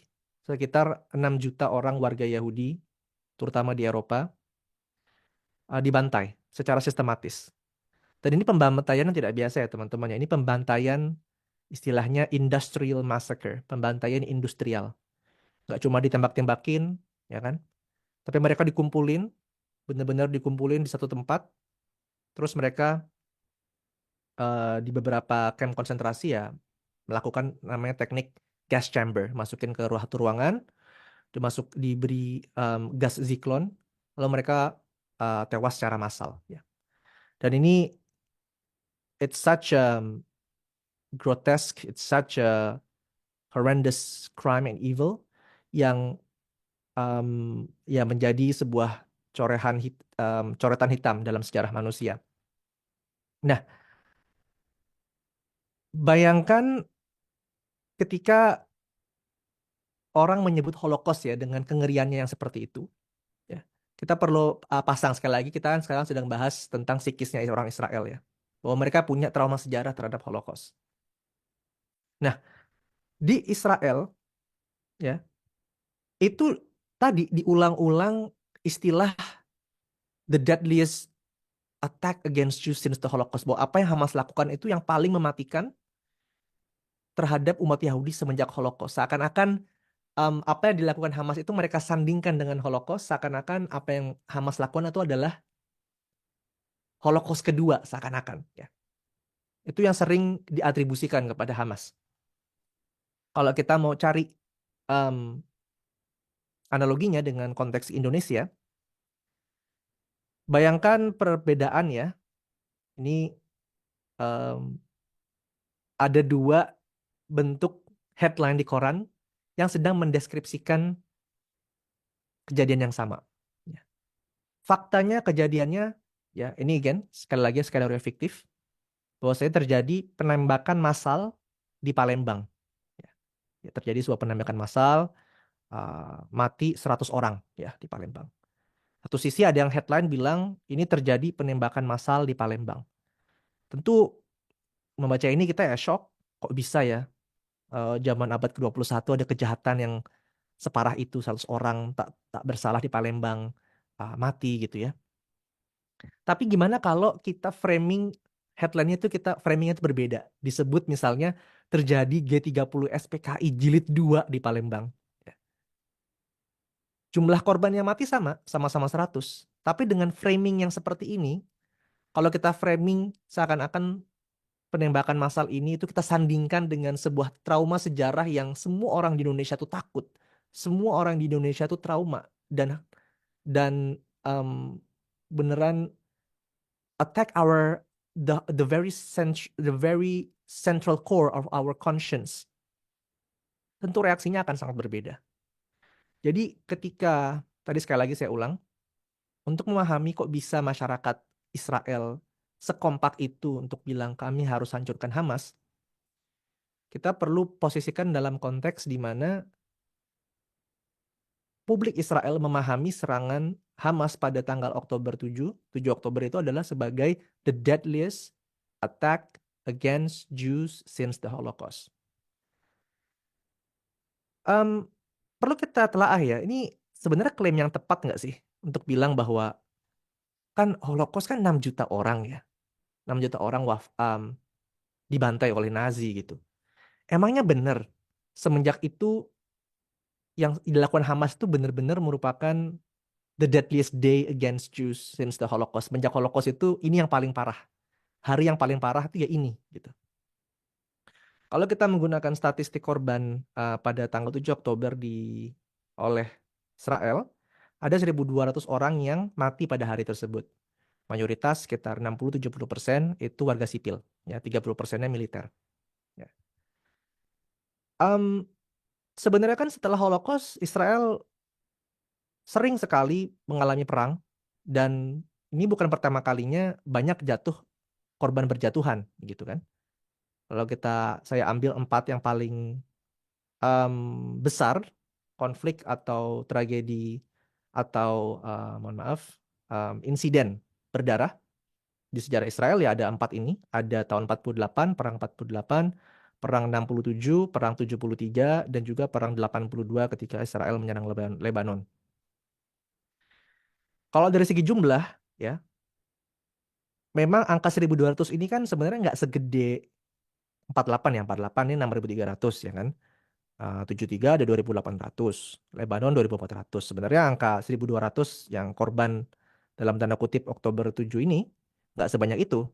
sekitar 6 juta orang warga Yahudi, terutama di Eropa, dibantai secara sistematis. Dan ini pembantaian yang tidak biasa ya teman-teman ya. Ini pembantaian istilahnya industrial massacre, pembantaian industrial. Nggak cuma ditembak-tembakin, ya kan? Tapi mereka dikumpulin, benar-benar dikumpulin di satu tempat, terus mereka di beberapa camp konsentrasi ya melakukan namanya teknik gas chamber, masukin ke ruangan, diberi gas ziklon, lalu mereka tewas secara massal. Ya. Dan ini it's such a grotesque, it's such a horrendous crime and evil yang ya menjadi sebuah coretan hitam dalam sejarah manusia. Nah, bayangkan ketika orang menyebut Holocaust ya dengan kengeriannya yang seperti itu. Ya. Kita perlu pasang sekali lagi, kita kan sekarang sedang bahas tentang psikisnya orang Israel ya. Bahwa mereka punya trauma sejarah terhadap Holocaust. Nah, di Israel ya, itu tadi diulang-ulang istilah the deadliest attack against Jews since the Holocaust. Bahwa apa yang Hamas lakukan itu yang paling mematikan terhadap umat Yahudi semenjak Holocaust. Seakan-akan apa yang dilakukan Hamas itu mereka sandingkan dengan Holocaust, seakan-akan apa yang Hamas lakukan itu adalah Holocaust kedua, seakan-akan ya. Itu yang sering diatribusikan kepada Hamas. Kalau kita mau cari um, analoginya dengan konteks Indonesia, bayangkan perbedaan ya. Ini um, ada dua bentuk headline di koran yang sedang mendeskripsikan kejadian yang sama. Ya. Faktanya kejadiannya, ya ini again, sekali lagi skenario fiktif, bahwasanya terjadi penembakan massal di Palembang. Ya. Ya, terjadi sebuah penembakan massal, mati 100 orang ya di Palembang. Satu sisi ada yang headline bilang ini terjadi penembakan massal di Palembang. Tentu membaca ini kita ya shock, kok bisa ya zaman abad ke-21 ada kejahatan yang separah itu, 100 orang tak tak bersalah di Palembang mati gitu ya. Tapi gimana kalau kita framing headline-nya itu kita framingnya itu berbeda. Disebut misalnya terjadi G30 SPKI jilid 2 di Palembang. Ya. Jumlah korban yang mati sama-sama 100. Tapi dengan framing yang seperti ini, kalau kita framing seakan-akan penembakan massal ini itu kita sandingkan dengan sebuah trauma sejarah yang semua orang di Indonesia tuh takut. Semua orang di Indonesia tuh trauma dan beneran attack the very central core of our conscience. Tentu reaksinya akan sangat berbeda. Jadi ketika tadi sekali lagi saya ulang, untuk memahami kok bisa masyarakat Israel sekompak itu untuk bilang kami harus hancurkan Hamas, kita perlu posisikan dalam konteks di mana publik Israel memahami serangan Hamas pada tanggal Oktober 7 Oktober itu adalah sebagai the deadliest attack against Jews since the Holocaust. Perlu kita telaah ya, ini sebenarnya klaim yang tepat nggak sih untuk bilang bahwa kan Holocaust kan 6 juta orang ya, 6 juta orang dibantai oleh Nazi gitu. Emangnya benar semenjak itu yang dilakukan Hamas itu benar-benar merupakan the deadliest day against Jews since the Holocaust. Semenjak Holocaust itu ini yang paling parah. Hari yang paling parah itu ya ini gitu. Kalau kita menggunakan statistik korban pada tanggal 7 Oktober oleh Israel, ada 1.200 orang yang mati pada hari tersebut. Mayoritas sekitar 60-70% itu warga sipil, ya 30%-nya militer. Ya. Sebenarnya kan setelah Holocaust Israel sering sekali mengalami perang dan ini bukan pertama kalinya banyak korban berjatuhan gitu kan. Kalau saya ambil 4 yang paling besar konflik atau tragedi atau mohon maaf insiden berdarah di sejarah Israel ya ada 4 ini. Ada tahun 48, perang 48, perang 67, perang 73, dan juga perang 82 ketika Israel menyerang Lebanon. Kalau dari segi jumlah, ya, memang angka 1.200 ini kan sebenarnya nggak segede 48 ya. 48 ini 6.300 ya kan. 73 ada 2.800. Lebanon 2.400. Sebenarnya angka 1.200 yang korban dalam tanda kutip Oktober 7 ini nggak sebanyak itu.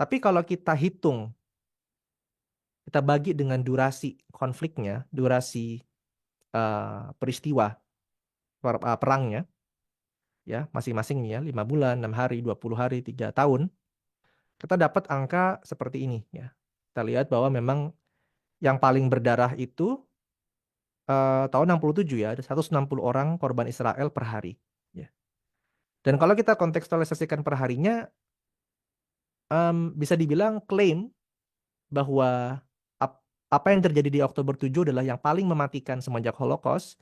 Tapi kalau kita hitung, kita bagi dengan durasi konfliknya, durasi peristiwa perangnya, ya masing-masing ya 5 bulan, 6 hari, 20 hari, 3 tahun, kita dapat angka seperti ini ya. Kita lihat bahwa memang Yang paling berdarah itu tahun 67 ya, ada 160 orang korban Israel per hari. Ya. Dan kalau kita kontekstualisasikan per harinya, bisa dibilang klaim bahwa ap- apa yang terjadi di Oktober 7 adalah yang paling mematikan semenjak Holocaust,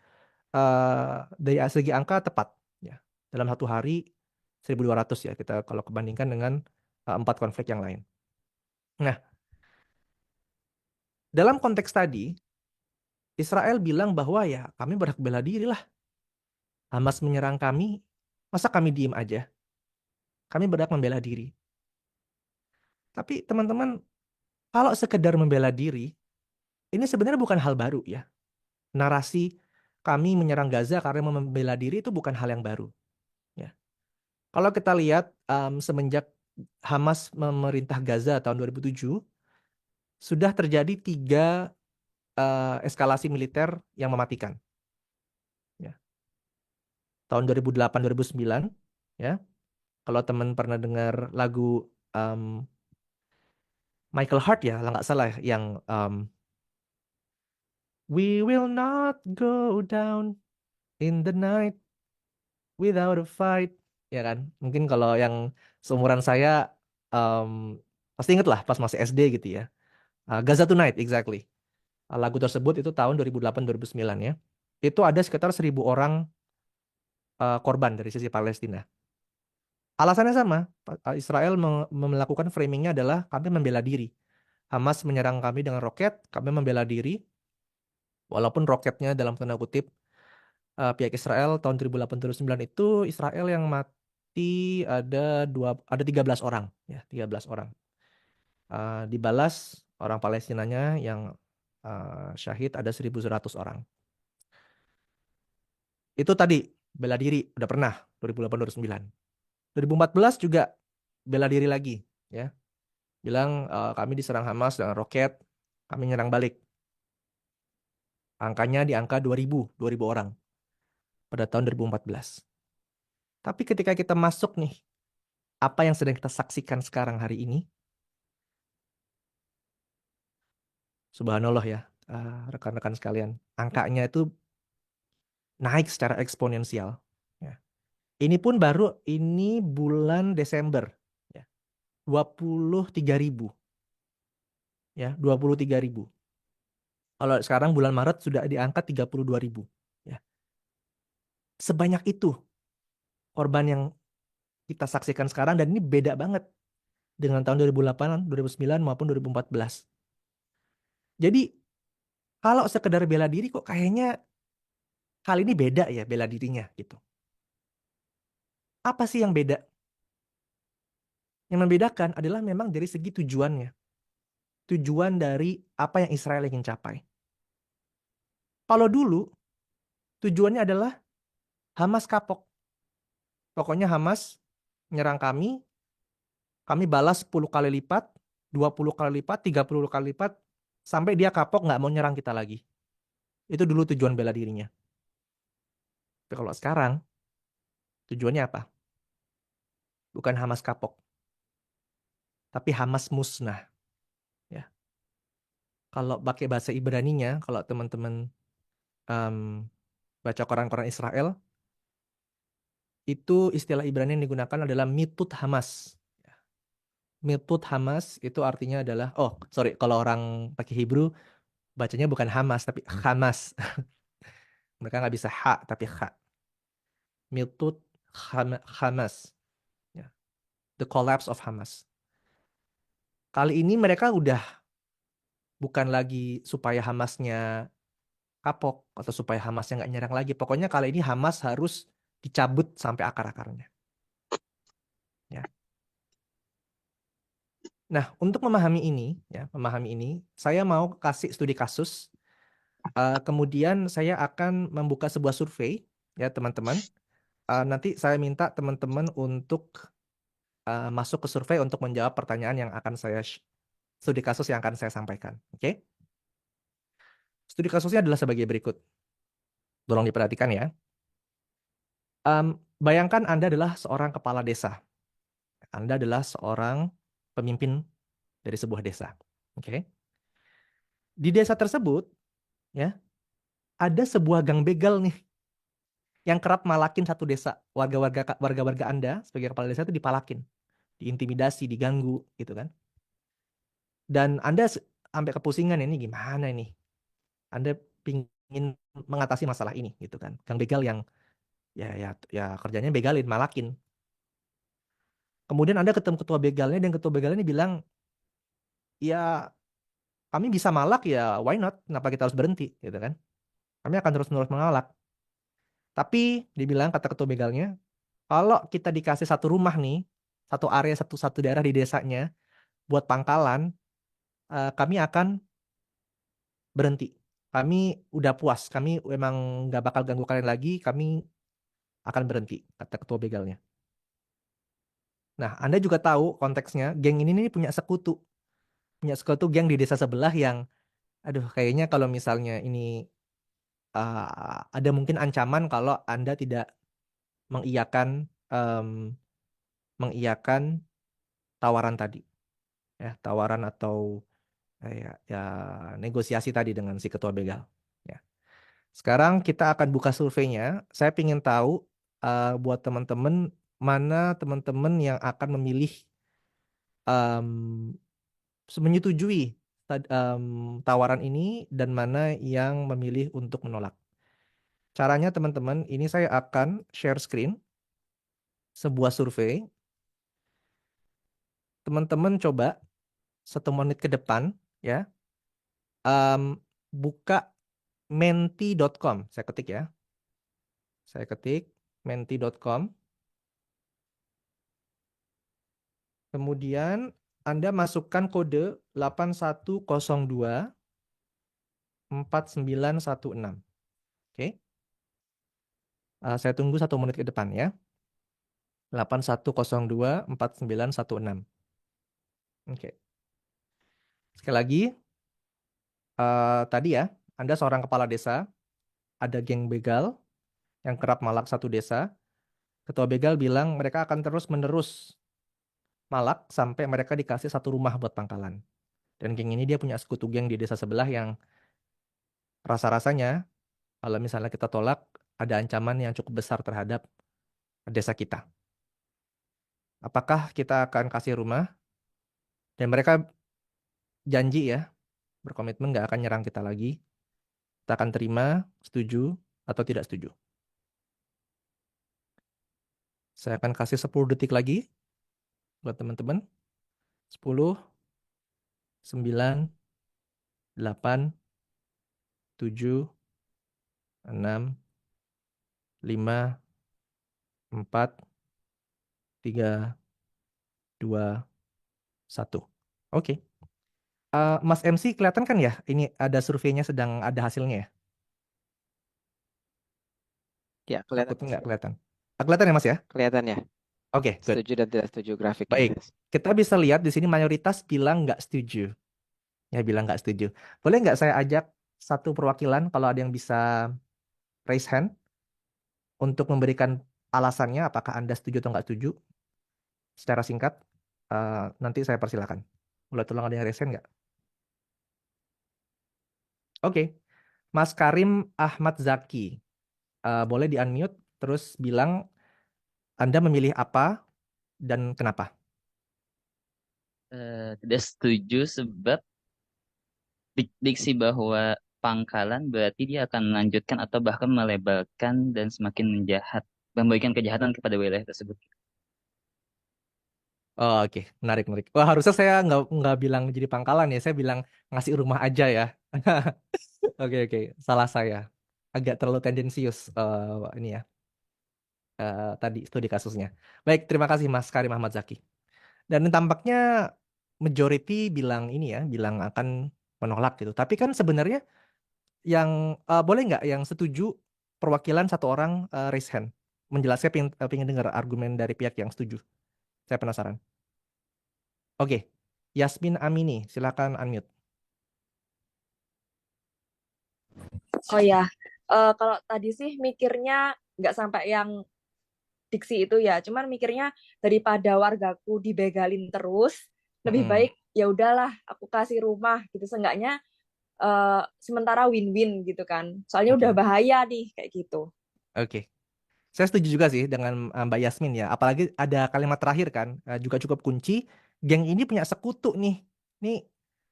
dari segi angka tepat. Ya. Dalam satu hari 1.200 ya, kita kalau kebandingkan dengan 4 konflik yang lain. Nah, dalam konteks tadi, Israel bilang bahwa ya kami berhak bela diri lah. Hamas menyerang kami, masa kami diem aja? Kami berhak membela diri. Tapi teman-teman, kalau sekedar membela diri, ini sebenarnya bukan hal baru ya. Narasi kami menyerang Gaza karena membela diri itu bukan hal yang baru. Ya. Kalau kita lihat semenjak Hamas memerintah Gaza tahun 2007, sudah terjadi 3 eskalasi militer yang mematikan. Ya. Tahun 2008-2009, ya. Kalau teman pernah dengar lagu um, Michael Hart ya, kalau nggak salah ya, yang We will not go down in the night without a fight, ya kan? Mungkin kalau yang seumuran saya um, pasti inget lah pas masih SD gitu ya. Gaza Tonight, exactly. Lagu tersebut itu tahun 2008-2009 ya. Itu ada sekitar 1.000 orang korban dari sisi Palestina. Alasannya sama, Israel melakukan framingnya adalah kami membela diri. Hamas menyerang kami dengan roket, kami membela diri, walaupun roketnya dalam tanda kutip pihak Israel tahun 2008-2009 itu Israel yang mati ada 13 orang ya, 13 orang. Dibalas orang Palestinanya yang syahid ada 1.100 orang. Itu tadi bela diri udah pernah 2008-2009. 2014 juga bela diri lagi ya. Bilang kami diserang Hamas dengan roket, kami nyerang balik. Angkanya di angka 2.000 orang pada tahun 2014. Tapi ketika kita masuk nih, apa yang sedang kita saksikan sekarang hari ini, subhanallah ya, rekan-rekan sekalian, angkanya itu naik secara eksponensial. Ya. Ini pun baru ini bulan Desember, ya, 23.000, ya, 23.000. Kalau sekarang bulan Maret sudah di angka 32.000. Ya. Sebanyak itu korban yang kita saksikan sekarang, dan ini beda banget dengan tahun 2008, 2009 maupun 2014. Jadi kalau sekedar bela diri kok kayaknya kali ini beda ya bela dirinya gitu. Apa sih yang beda? Yang membedakan adalah memang dari segi tujuannya. Tujuan dari apa yang Israel ingin capai. Kalau dulu tujuannya adalah Hamas kapok. Pokoknya Hamas nyerang kami balas 10 kali lipat, 20 kali lipat, 30 kali lipat, sampai dia kapok nggak mau nyerang kita lagi. Itu dulu tujuan bela dirinya. Tapi kalau sekarang, tujuannya apa? Bukan Hamas kapok, tapi Hamas musnah. Ya. Kalau pakai bahasa Ibraninya, kalau teman-teman um, baca koran-koran Israel, itu istilah Ibrani yang digunakan adalah mitut Hamas. Mitut Hamas itu artinya adalah, oh sorry, kalau orang pakai Hebrew, bacanya bukan Hamas, tapi Hamas. Mereka nggak bisa ha, tapi ha. Mitut Hamas. Ya. The collapse of Hamas. Kali ini mereka udah bukan lagi supaya Hamasnya kapok atau supaya Hamasnya nggak nyerang lagi. Pokoknya kali ini Hamas harus dicabut sampai akar-akarnya. Ya. Nah, untuk memahami ini, saya mau kasih studi kasus. Kemudian saya akan membuka sebuah survei, ya teman-teman. Nanti saya minta teman-teman untuk masuk ke survei untuk menjawab pertanyaan yang akan studi kasus yang akan saya sampaikan. Oke? Studi kasusnya adalah sebagai berikut. Tolong diperhatikan ya. Bayangkan Anda adalah seorang kepala desa. Anda adalah seorang pemimpin dari sebuah desa. Oke? Di desa tersebut ya ada sebuah gang begal nih yang kerap malakin satu desa. Warga-warga Anda sebagai kepala desa itu dipalakin, diintimidasi, diganggu gitu kan. Dan Anda sampai kepusingan ini gimana ini? Anda pingin mengatasi masalah ini gitu kan. Gang begal yang ya kerjanya begalin, malakin. Kemudian Anda ketemu ketua begalnya dan ketua begalnya ini bilang, "Ya, kami bisa malak ya, why not? Kenapa kita harus berhenti?" gitu kan. Kami akan terus-menerus mengalak. Tapi dibilang kata ketua begalnya, kalau kita dikasih satu rumah nih, satu area, satu daerah di desanya buat pangkalan, kami akan berhenti. Kami udah puas. Kami memang nggak bakal ganggu kalian lagi. Kami akan berhenti, kata ketua begalnya. Nah, Anda juga tahu konteksnya, geng ini nih punya sekutu. Punya sekutu geng di desa sebelah yang, aduh, kayaknya kalau misalnya ini ada mungkin ancaman kalau Anda tidak mengiyakan em, mengiyakan tawaran tadi. Ya, tawaran atau ya negosiasi tadi dengan si ketua begal. Ya. Sekarang kita akan buka surveinya. Saya ingin tahu buat teman-teman mana teman-teman yang akan memilih em, menyetujui tawaran ini dan mana yang memilih untuk menolak. Caranya teman-teman, ini saya akan share screen sebuah survei. Teman-teman coba 1 menit ke depan ya em, buka menti.com. Saya ketik ya. Saya ketik menti.com. Kemudian Anda masukkan kode 81024916. Oke. Saya tunggu 1 menit ke depan ya. 81024916. Oke. Sekali lagi, tadi ya, Anda seorang kepala desa, ada geng begal yang kerap malak satu desa. Ketua begal bilang mereka akan terus-menerus malak sampai mereka dikasih satu rumah buat pangkalan. Dan geng ini dia punya sekutu geng di desa sebelah yang rasa-rasanya kalau misalnya kita tolak ada ancaman yang cukup besar terhadap desa kita. Apakah kita akan kasih rumah? Dan mereka janji ya, berkomitmen nggak akan nyerang kita lagi. Kita akan terima, setuju, atau tidak setuju. Saya akan kasih 10 detik lagi buat teman-teman. 10, 9, 8, 7, 6, 5, 4, 3, 2, 1. Oke. Mas MC kelihatan kan ya? Ini ada surveinya sedang ada hasilnya ya? Ya, kelihatan Takutnya Mas. nggak kelihatan. Kelihatan ya Mas ya? Kelihatan ya. Oke, good. Setuju dan tidak setuju grafiknya. Baik. Kita bisa lihat di sini mayoritas bilang nggak setuju. Ya, bilang nggak setuju. Boleh nggak saya ajak satu perwakilan kalau ada yang bisa raise hand untuk memberikan alasannya apakah Anda setuju atau nggak setuju secara singkat. Nanti saya persilakan. Boleh tolong ada yang raise hand nggak? Oke. Mas Karim Ahmad Zaki. Boleh di-unmute terus bilang Anda memilih apa dan kenapa? Tidak setuju sebab diksi bahwa pangkalan berarti dia akan melanjutkan atau bahkan melebalkan dan semakin menjahat, memberikan kejahatan kepada wilayah tersebut. Oh, oke, menarik, menarik. Wah, harusnya saya nggak bilang jadi pangkalan ya. Saya bilang ngasih rumah aja ya. Oke, oke, salah saya. Agak terlalu tendensius ini ya. Tadi studi kasusnya. Baik, terima kasih Mas Karim Ahmad Zaki. Dan tampaknya majority bilang ini ya, bilang akan menolak gitu. Tapi kan sebenarnya yang boleh nggak yang setuju perwakilan satu orang raise hand. Menjelaskan pengen dengar argumen dari pihak yang setuju. Saya penasaran. Oke, Yasmin Amini, silakan unmute. Oh ya, kalau tadi sih mikirnya nggak sampai yang diksi itu ya, cuman mikirnya daripada wargaku dibegalin terus, lebih Mm-mm. baik ya udahlah aku kasih rumah gitu, seenggaknya sementara win-win gitu kan. Soalnya udah Betul. bahaya nih kayak gitu. Oke. Saya setuju juga sih dengan Mbak Yasmin ya. Apalagi ada kalimat terakhir kan, juga cukup kunci. Geng ini punya sekutu nih. Nih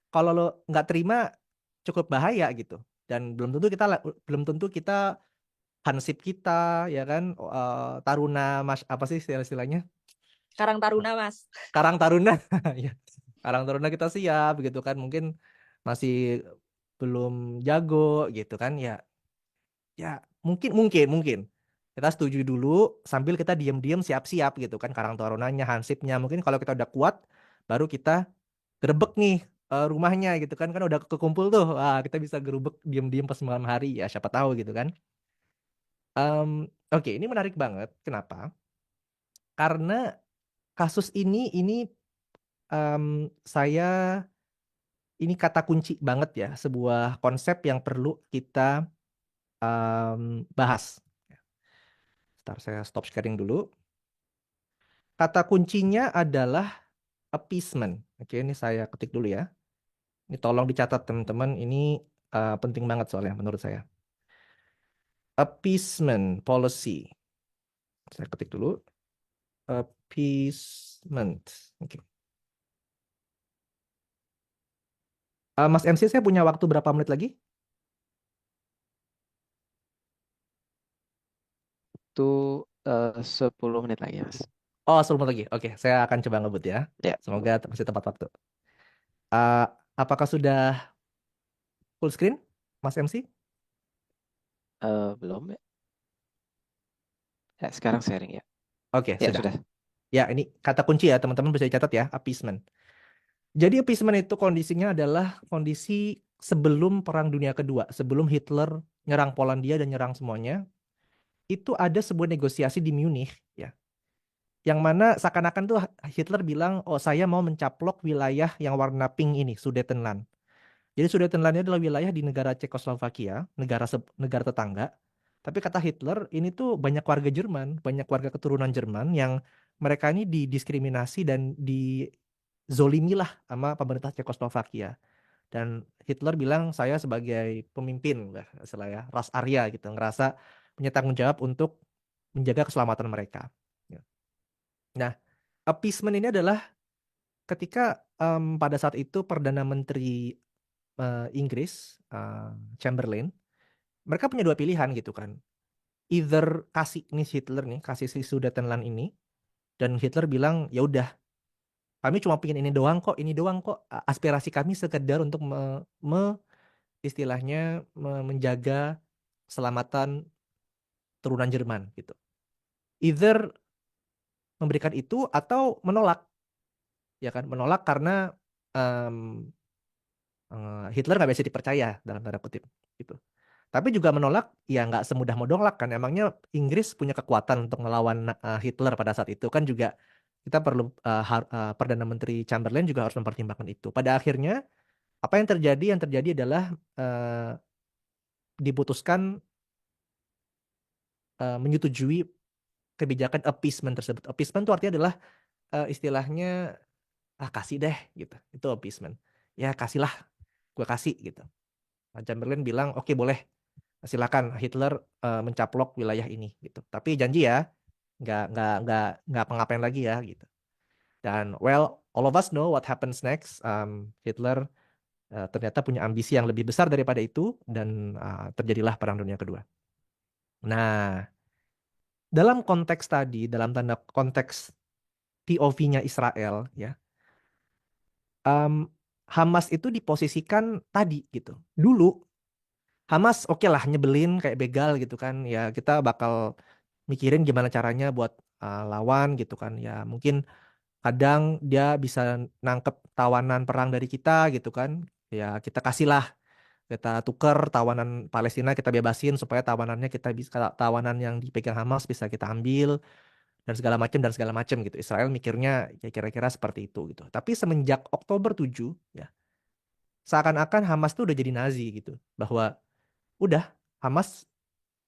kalau lo nggak terima cukup bahaya gitu. Dan belum tentu kita hansip kita ya kan, taruna mas apa sih istilahnya? Karang Taruna, Mas. Karang taruna. Ya. Karang taruna kita siap gitu kan. Mungkin masih belum jago gitu kan ya. Ya, mungkin kita setuju dulu sambil kita diam-diam siap-siap gitu kan, karang tarunanya, hansipnya. Mungkin kalau kita udah kuat baru kita gerebek nih rumahnya gitu kan, udah kekumpul tuh. Kita bisa gerebek diam-diam pas malam hari ya, siapa tahu gitu kan. Oke, ini menarik banget. Kenapa? Karena kasus ini saya ini kata kunci banget ya, sebuah konsep yang perlu kita bahas. Ntar saya stop sharing dulu. Kata kuncinya adalah appeasement. Oke, ini saya ketik dulu ya. Ini tolong dicatat teman-teman. Ini penting banget soalnya menurut saya. Appeasement policy. Saya ketik dulu. Appeasement. Oke. Mas MC, saya punya waktu berapa menit lagi? Itu 10 menit lagi, Mas. Oh, 10 menit lagi. Oke, saya akan coba ngebut ya. Ya, Semoga masih tepat waktu. Eh, apakah sudah full screen, Mas MC? belum ya. Ya, sekarang sharing ya. Oke, Ya, sudah. sudah. Ya, ini kata kunci ya, teman-teman bisa dicatat ya, appeasement. Jadi appeasement itu kondisinya adalah kondisi sebelum Perang Dunia Kedua, sebelum Hitler nyerang Polandia dan nyerang semuanya, itu ada sebuah negosiasi di Munich ya. Yang mana seakan-akan tuh Hitler bilang, "Oh, saya mau mencaplok wilayah yang warna pink ini, Sudetenland." Jadi Sudetenland ini adalah wilayah di negara Cekoslovakia, negara tetangga. Tapi kata Hitler, ini tuh banyak warga Jerman, banyak warga keturunan Jerman yang mereka ini didiskriminasi dan dizolimi lah sama pemerintah Cekoslovakia. Dan Hitler bilang, saya sebagai pemimpin lah, istilahnya ras Arya gitu, ngerasa punya tanggung jawab untuk menjaga keselamatan mereka. Ya. Nah, appeasement ini adalah ketika pada saat itu Perdana Menteri Inggris, Chamberlain, mereka punya dua pilihan gitu kan. Either kasih nih Hitler nih, kasih si Sudetenland ini, dan Hitler bilang, ya udah, kami cuma pengen ini doang kok, ini doang kok. Aspirasi kami sekedar untuk istilahnya menjaga keselamatan turunan Jerman gitu. Either memberikan itu atau menolak, ya kan? Menolak karena Hitler nggak bisa dipercaya dalam tanda kutip gitu. Tapi juga menolak ya nggak semudah menolak kan. Emangnya Inggris punya kekuatan untuk melawan Hitler pada saat itu kan, juga kita perlu Perdana Menteri Chamberlain juga harus mempertimbangkan itu. Pada akhirnya apa yang terjadi? Yang terjadi adalah diputuskan menyetujui kebijakan appeasement tersebut. Appeasement itu artinya adalah istilahnya kasih deh gitu. Itu appeasement. Ya kasihlah, gue kasih gitu. Chamberlain bilang oke, boleh, silakan Hitler mencaplok wilayah ini gitu. Tapi janji ya nggak ngapain lagi ya gitu. Dan well, all of us know what happens next. Hitler ternyata punya ambisi yang lebih besar daripada itu dan terjadilah Perang Dunia Kedua. Nah, dalam konteks tadi, dalam tanda konteks POV-nya Israel ya, Hamas itu diposisikan tadi gitu. Dulu Hamas oke lah nyebelin kayak begal gitu kan. Ya kita bakal mikirin gimana caranya buat lawan gitu kan. Ya mungkin kadang dia bisa nangkep tawanan perang dari kita gitu kan. Ya kita kasihlah, kita tuker tawanan Palestina, kita bebasin supaya tawanannya kita bisa, tawanan yang dipegang Hamas bisa kita ambil dan segala macam gitu. Israel mikirnya ya kira-kira seperti itu gitu. Tapi semenjak Oktober 7 ya, seakan-akan Hamas tuh udah jadi Nazi gitu. Bahwa udah Hamas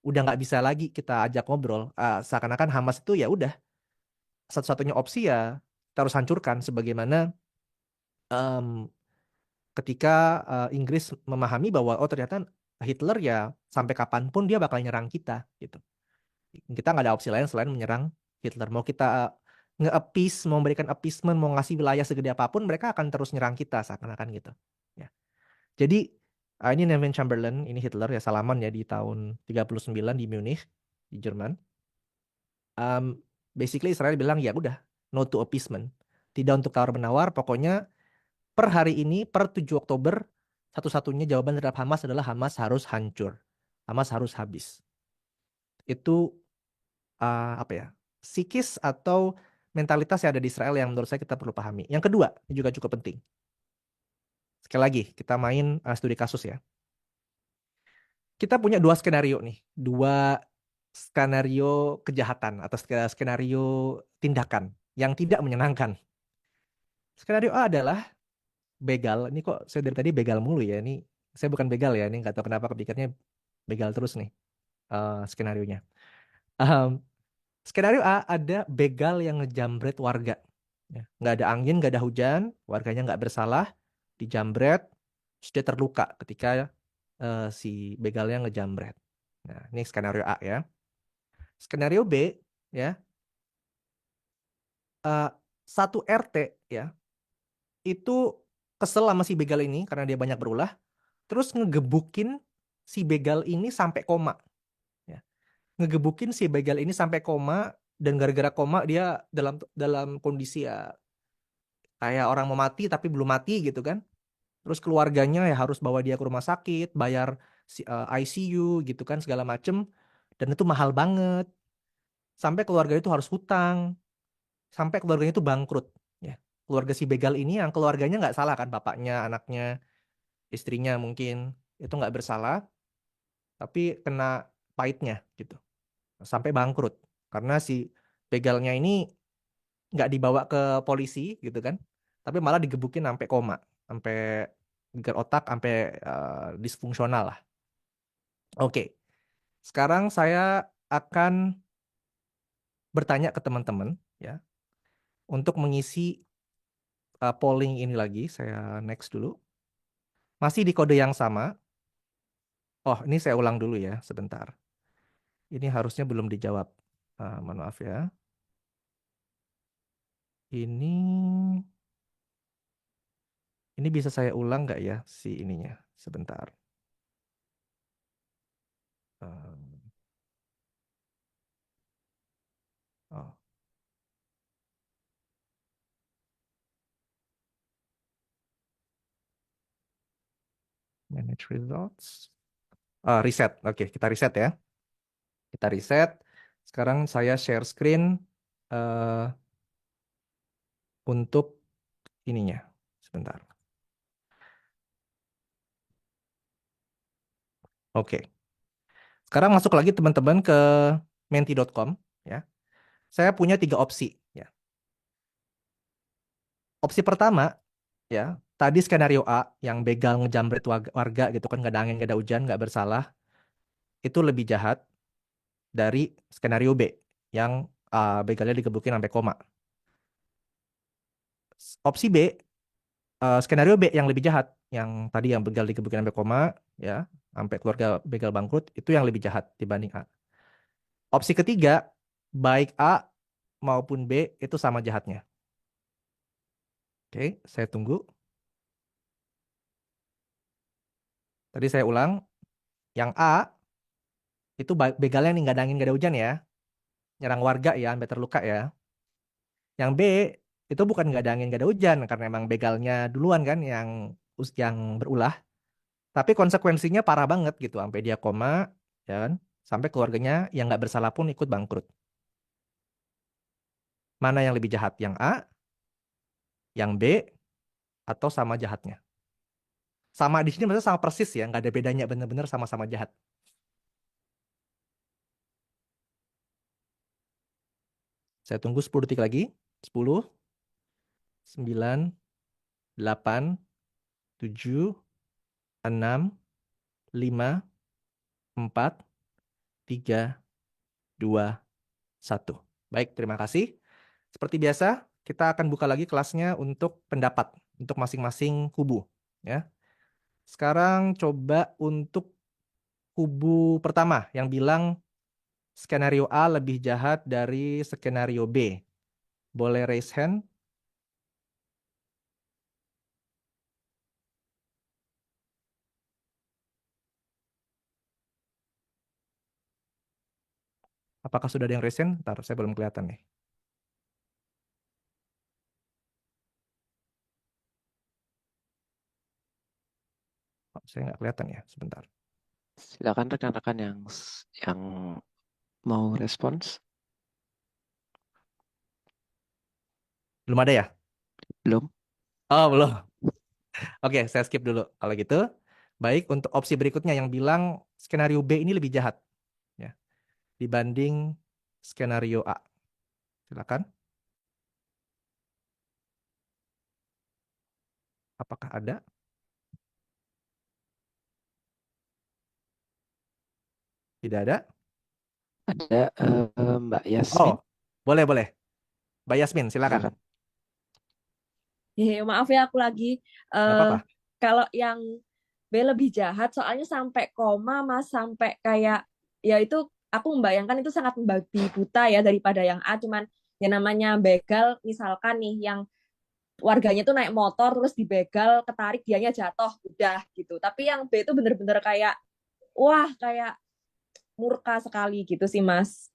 udah nggak bisa lagi kita ajak ngobrol. Seakan-akan Hamas itu ya udah satu-satunya opsi ya kita harus hancurkan, sebagaimana ketika Inggris memahami bahwa oh ternyata Hitler ya sampai kapanpun dia bakal nyerang kita gitu. Kita nggak ada opsi lain selain menyerang Hitler. Mau kita nge-appease, mau memberikan appeasement, mau ngasih wilayah segede apapun, mereka akan terus nyerang kita seakan-akan gitu. Ya. Jadi ini Neville Chamberlain, ini Hitler ya salaman ya di tahun 39 di Munich, di Jerman. Basically Israel bilang ya udah, no to appeasement. Tidak untuk tawar-menawar, pokoknya per hari ini, per 7 Oktober, satu-satunya jawaban terhadap Hamas adalah Hamas harus hancur. Hamas harus habis. Itu apa ya? Psikis atau mentalitas yang ada di Israel yang menurut saya kita perlu pahami. Yang kedua, ini juga cukup penting. Sekali lagi, kita main studi kasus ya. Kita punya dua skenario nih. Dua skenario kejahatan atau skenario tindakan yang tidak menyenangkan. Skenario A adalah begal. Ini kok saya dari tadi begal mulu ya. Ini saya bukan begal ya. Ini nggak tahu kenapa kepikirnya begal terus nih skenarionya. Skenario A ada begal yang ngejambret warga. Ya, nggak ada angin, nggak ada hujan, warganya nggak bersalah, dijambret, terus dia terluka ketika si begalnya ngejambret. Nah, ini skenario A ya. Skenario B ya, satu RT ya, itu kesel sama si begal ini karena dia banyak berulah, terus ngegebukin si begal ini sampai koma. Ya. Ngegebukin si begal ini sampai koma, dan gara-gara koma dia dalam kondisi ya kayak orang mau mati tapi belum mati gitu kan. Terus keluarganya ya harus bawa dia ke rumah sakit, bayar ICU gitu kan segala macem, dan itu mahal banget. Sampai keluarga itu harus hutang, sampai keluarganya itu bangkrut. Ya. Keluarga si begal ini yang keluarganya nggak salah kan, bapaknya, anaknya, istrinya mungkin itu nggak bersalah, tapi kena pahitnya gitu, sampai bangkrut karena si begalnya ini nggak dibawa ke polisi gitu kan, tapi malah digebukin sampai koma, sampai gegar otak, sampai disfungsional lah. Oke, sekarang saya akan bertanya ke teman-teman ya untuk mengisi polling ini lagi. Saya next dulu. Masih di kode yang sama. Oh, ini saya ulang dulu ya, sebentar. Ini harusnya belum dijawab. Mohon maaf ya. Ini bisa saya ulang nggak ya si ininya? Sebentar. Oh. Manage results. Reset. Oke, kita reset ya. Kita reset. Sekarang saya share screen untuk ininya. Sebentar. Oke. Sekarang masuk lagi teman-teman ke menti.com ya. Saya punya 3 opsi ya. Opsi pertama ya, tadi skenario A yang begal ngejambret warga gitu kan, nggak ada angin, nggak ada hujan, nggak bersalah, itu lebih jahat dari skenario B yang begalnya digebukin sampai koma. Opsi B, skenario B yang lebih jahat, yang tadi yang begal digebukin sampai koma ya, sampai keluarga begal bangkrut, itu yang lebih jahat dibanding A. Opsi ketiga, baik A maupun B itu sama jahatnya. Oke, saya tunggu. Tadi saya ulang, yang A itu begalnya nih nggak ada angin, nggak ada hujan ya, nyerang warga ya, sampai terluka ya. Yang B itu bukan nggak ada angin, nggak ada hujan, karena emang begalnya duluan kan yang berulah. Tapi konsekuensinya parah banget gitu, sampai dia koma, ya kan? Sampai keluarganya yang nggak bersalah pun ikut bangkrut. Mana yang lebih jahat, yang A, yang B, atau sama jahatnya? Sama di sini maksudnya sama persis ya, nggak ada bedanya, bener-bener sama-sama jahat. Saya tunggu 10 detik lagi. 10, 9, 8, 7, 6, 5, 4, 3, 2, 1. Baik, terima kasih. Seperti biasa, kita akan buka lagi kelasnya untuk pendapat, untuk masing-masing kubu. ya. Sekarang coba untuk kubu pertama yang bilang skenario A lebih jahat dari skenario B. Boleh raise hand? Apakah sudah ada yang raise hand? Ntar, saya belum kelihatan nih. Oh, saya nggak kelihatan ya, sebentar. Silakan rekan-rekan yang mau respons. Belum ada ya? Belum? Oh, belum. Oke, saya skip dulu. Kalau gitu, baik untuk opsi berikutnya yang bilang skenario B ini lebih jahat ya dibanding skenario A. Silakan. Apakah ada? Tidak ada? Ada Mbak Yasmin. Oh, boleh. Mbak Yasmin, silakan. Silakan. Maaf ya aku lagi. Nggak eh apa-apa. Kalau yang B lebih jahat, soalnya sampai koma mas, sampai kayak ya itu aku membayangkan itu sangat membabi buta ya daripada yang A. Cuman yang namanya begal, misalkan nih yang warganya tuh naik motor terus dibegal, ketarik dianya jatuh, udah gitu. Tapi yang B itu bener-bener kayak wah kayak murka sekali gitu sih mas,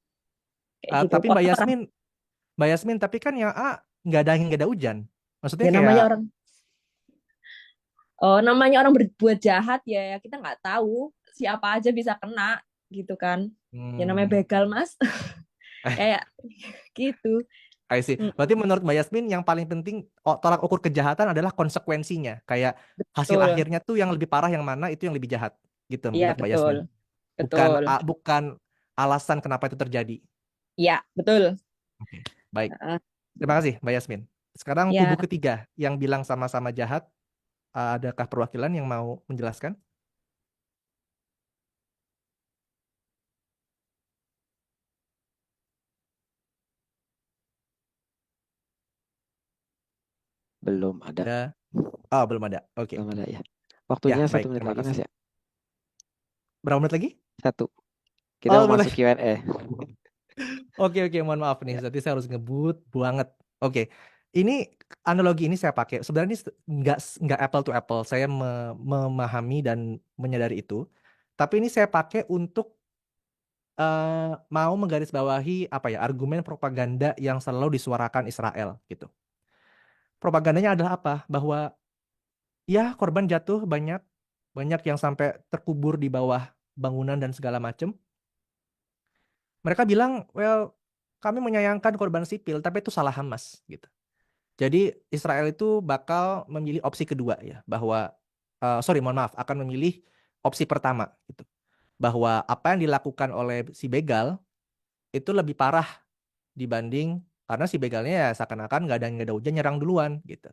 kayak gitu. Tapi Kotor. Mbak Yasmin, tapi kan yang A nggak ada angin, nggak ada hujan. Maksudnya Ya kayak, namanya orang berbuat jahat ya kita nggak tahu siapa aja bisa kena gitu kan. Ya namanya begal mas, kayak gitu. I see. Mm, Berarti menurut Mbak Yasmin yang paling penting tolak ukur kejahatan adalah konsekuensinya. Kayak hasil betul. akhirnya tuh yang lebih parah yang mana itu yang lebih jahat. Gitu Iya menurut Mbak betul, Yasmin. betul. Bukan alasan kenapa itu terjadi. Iya betul. Oke, baik. Uh, Terima kasih Mbak Yasmin. Sekarang kubu ya ketiga yang bilang sama-sama jahat. Adakah perwakilan yang mau menjelaskan? Belum ada. Ada? Oh, belum ada. Oke. Belum ada ya. Ya, Waktunya 1 baik. menit Terima lagi kasih. Mas ya. Berapa menit lagi? 1. Kita Oh, mau menit masuk lagi. Q&A. Oke, mohon maaf nih. Ya. Berarti saya harus ngebut banget. Oke, ini analogi ini saya pakai. Sebenarnya ini nggak apple to apple. Saya memahami dan menyadari itu. Tapi ini saya pakai untuk mau menggarisbawahi apa ya argumen propaganda yang selalu disuarakan Israel gitu. Propagandanya adalah apa? Bahwa ya korban jatuh banyak yang sampai terkubur di bawah bangunan dan segala macam. Mereka bilang, well, kami menyayangkan korban sipil, tapi itu salah Hamas gitu. Jadi Israel itu bakal memilih opsi kedua ya, bahwa mohon maaf, akan memilih opsi pertama gitu. Bahwa apa yang dilakukan oleh si begal itu lebih parah dibanding karena si begalnya ya seakan-akan nggak ada hujan nyerang duluan gitu.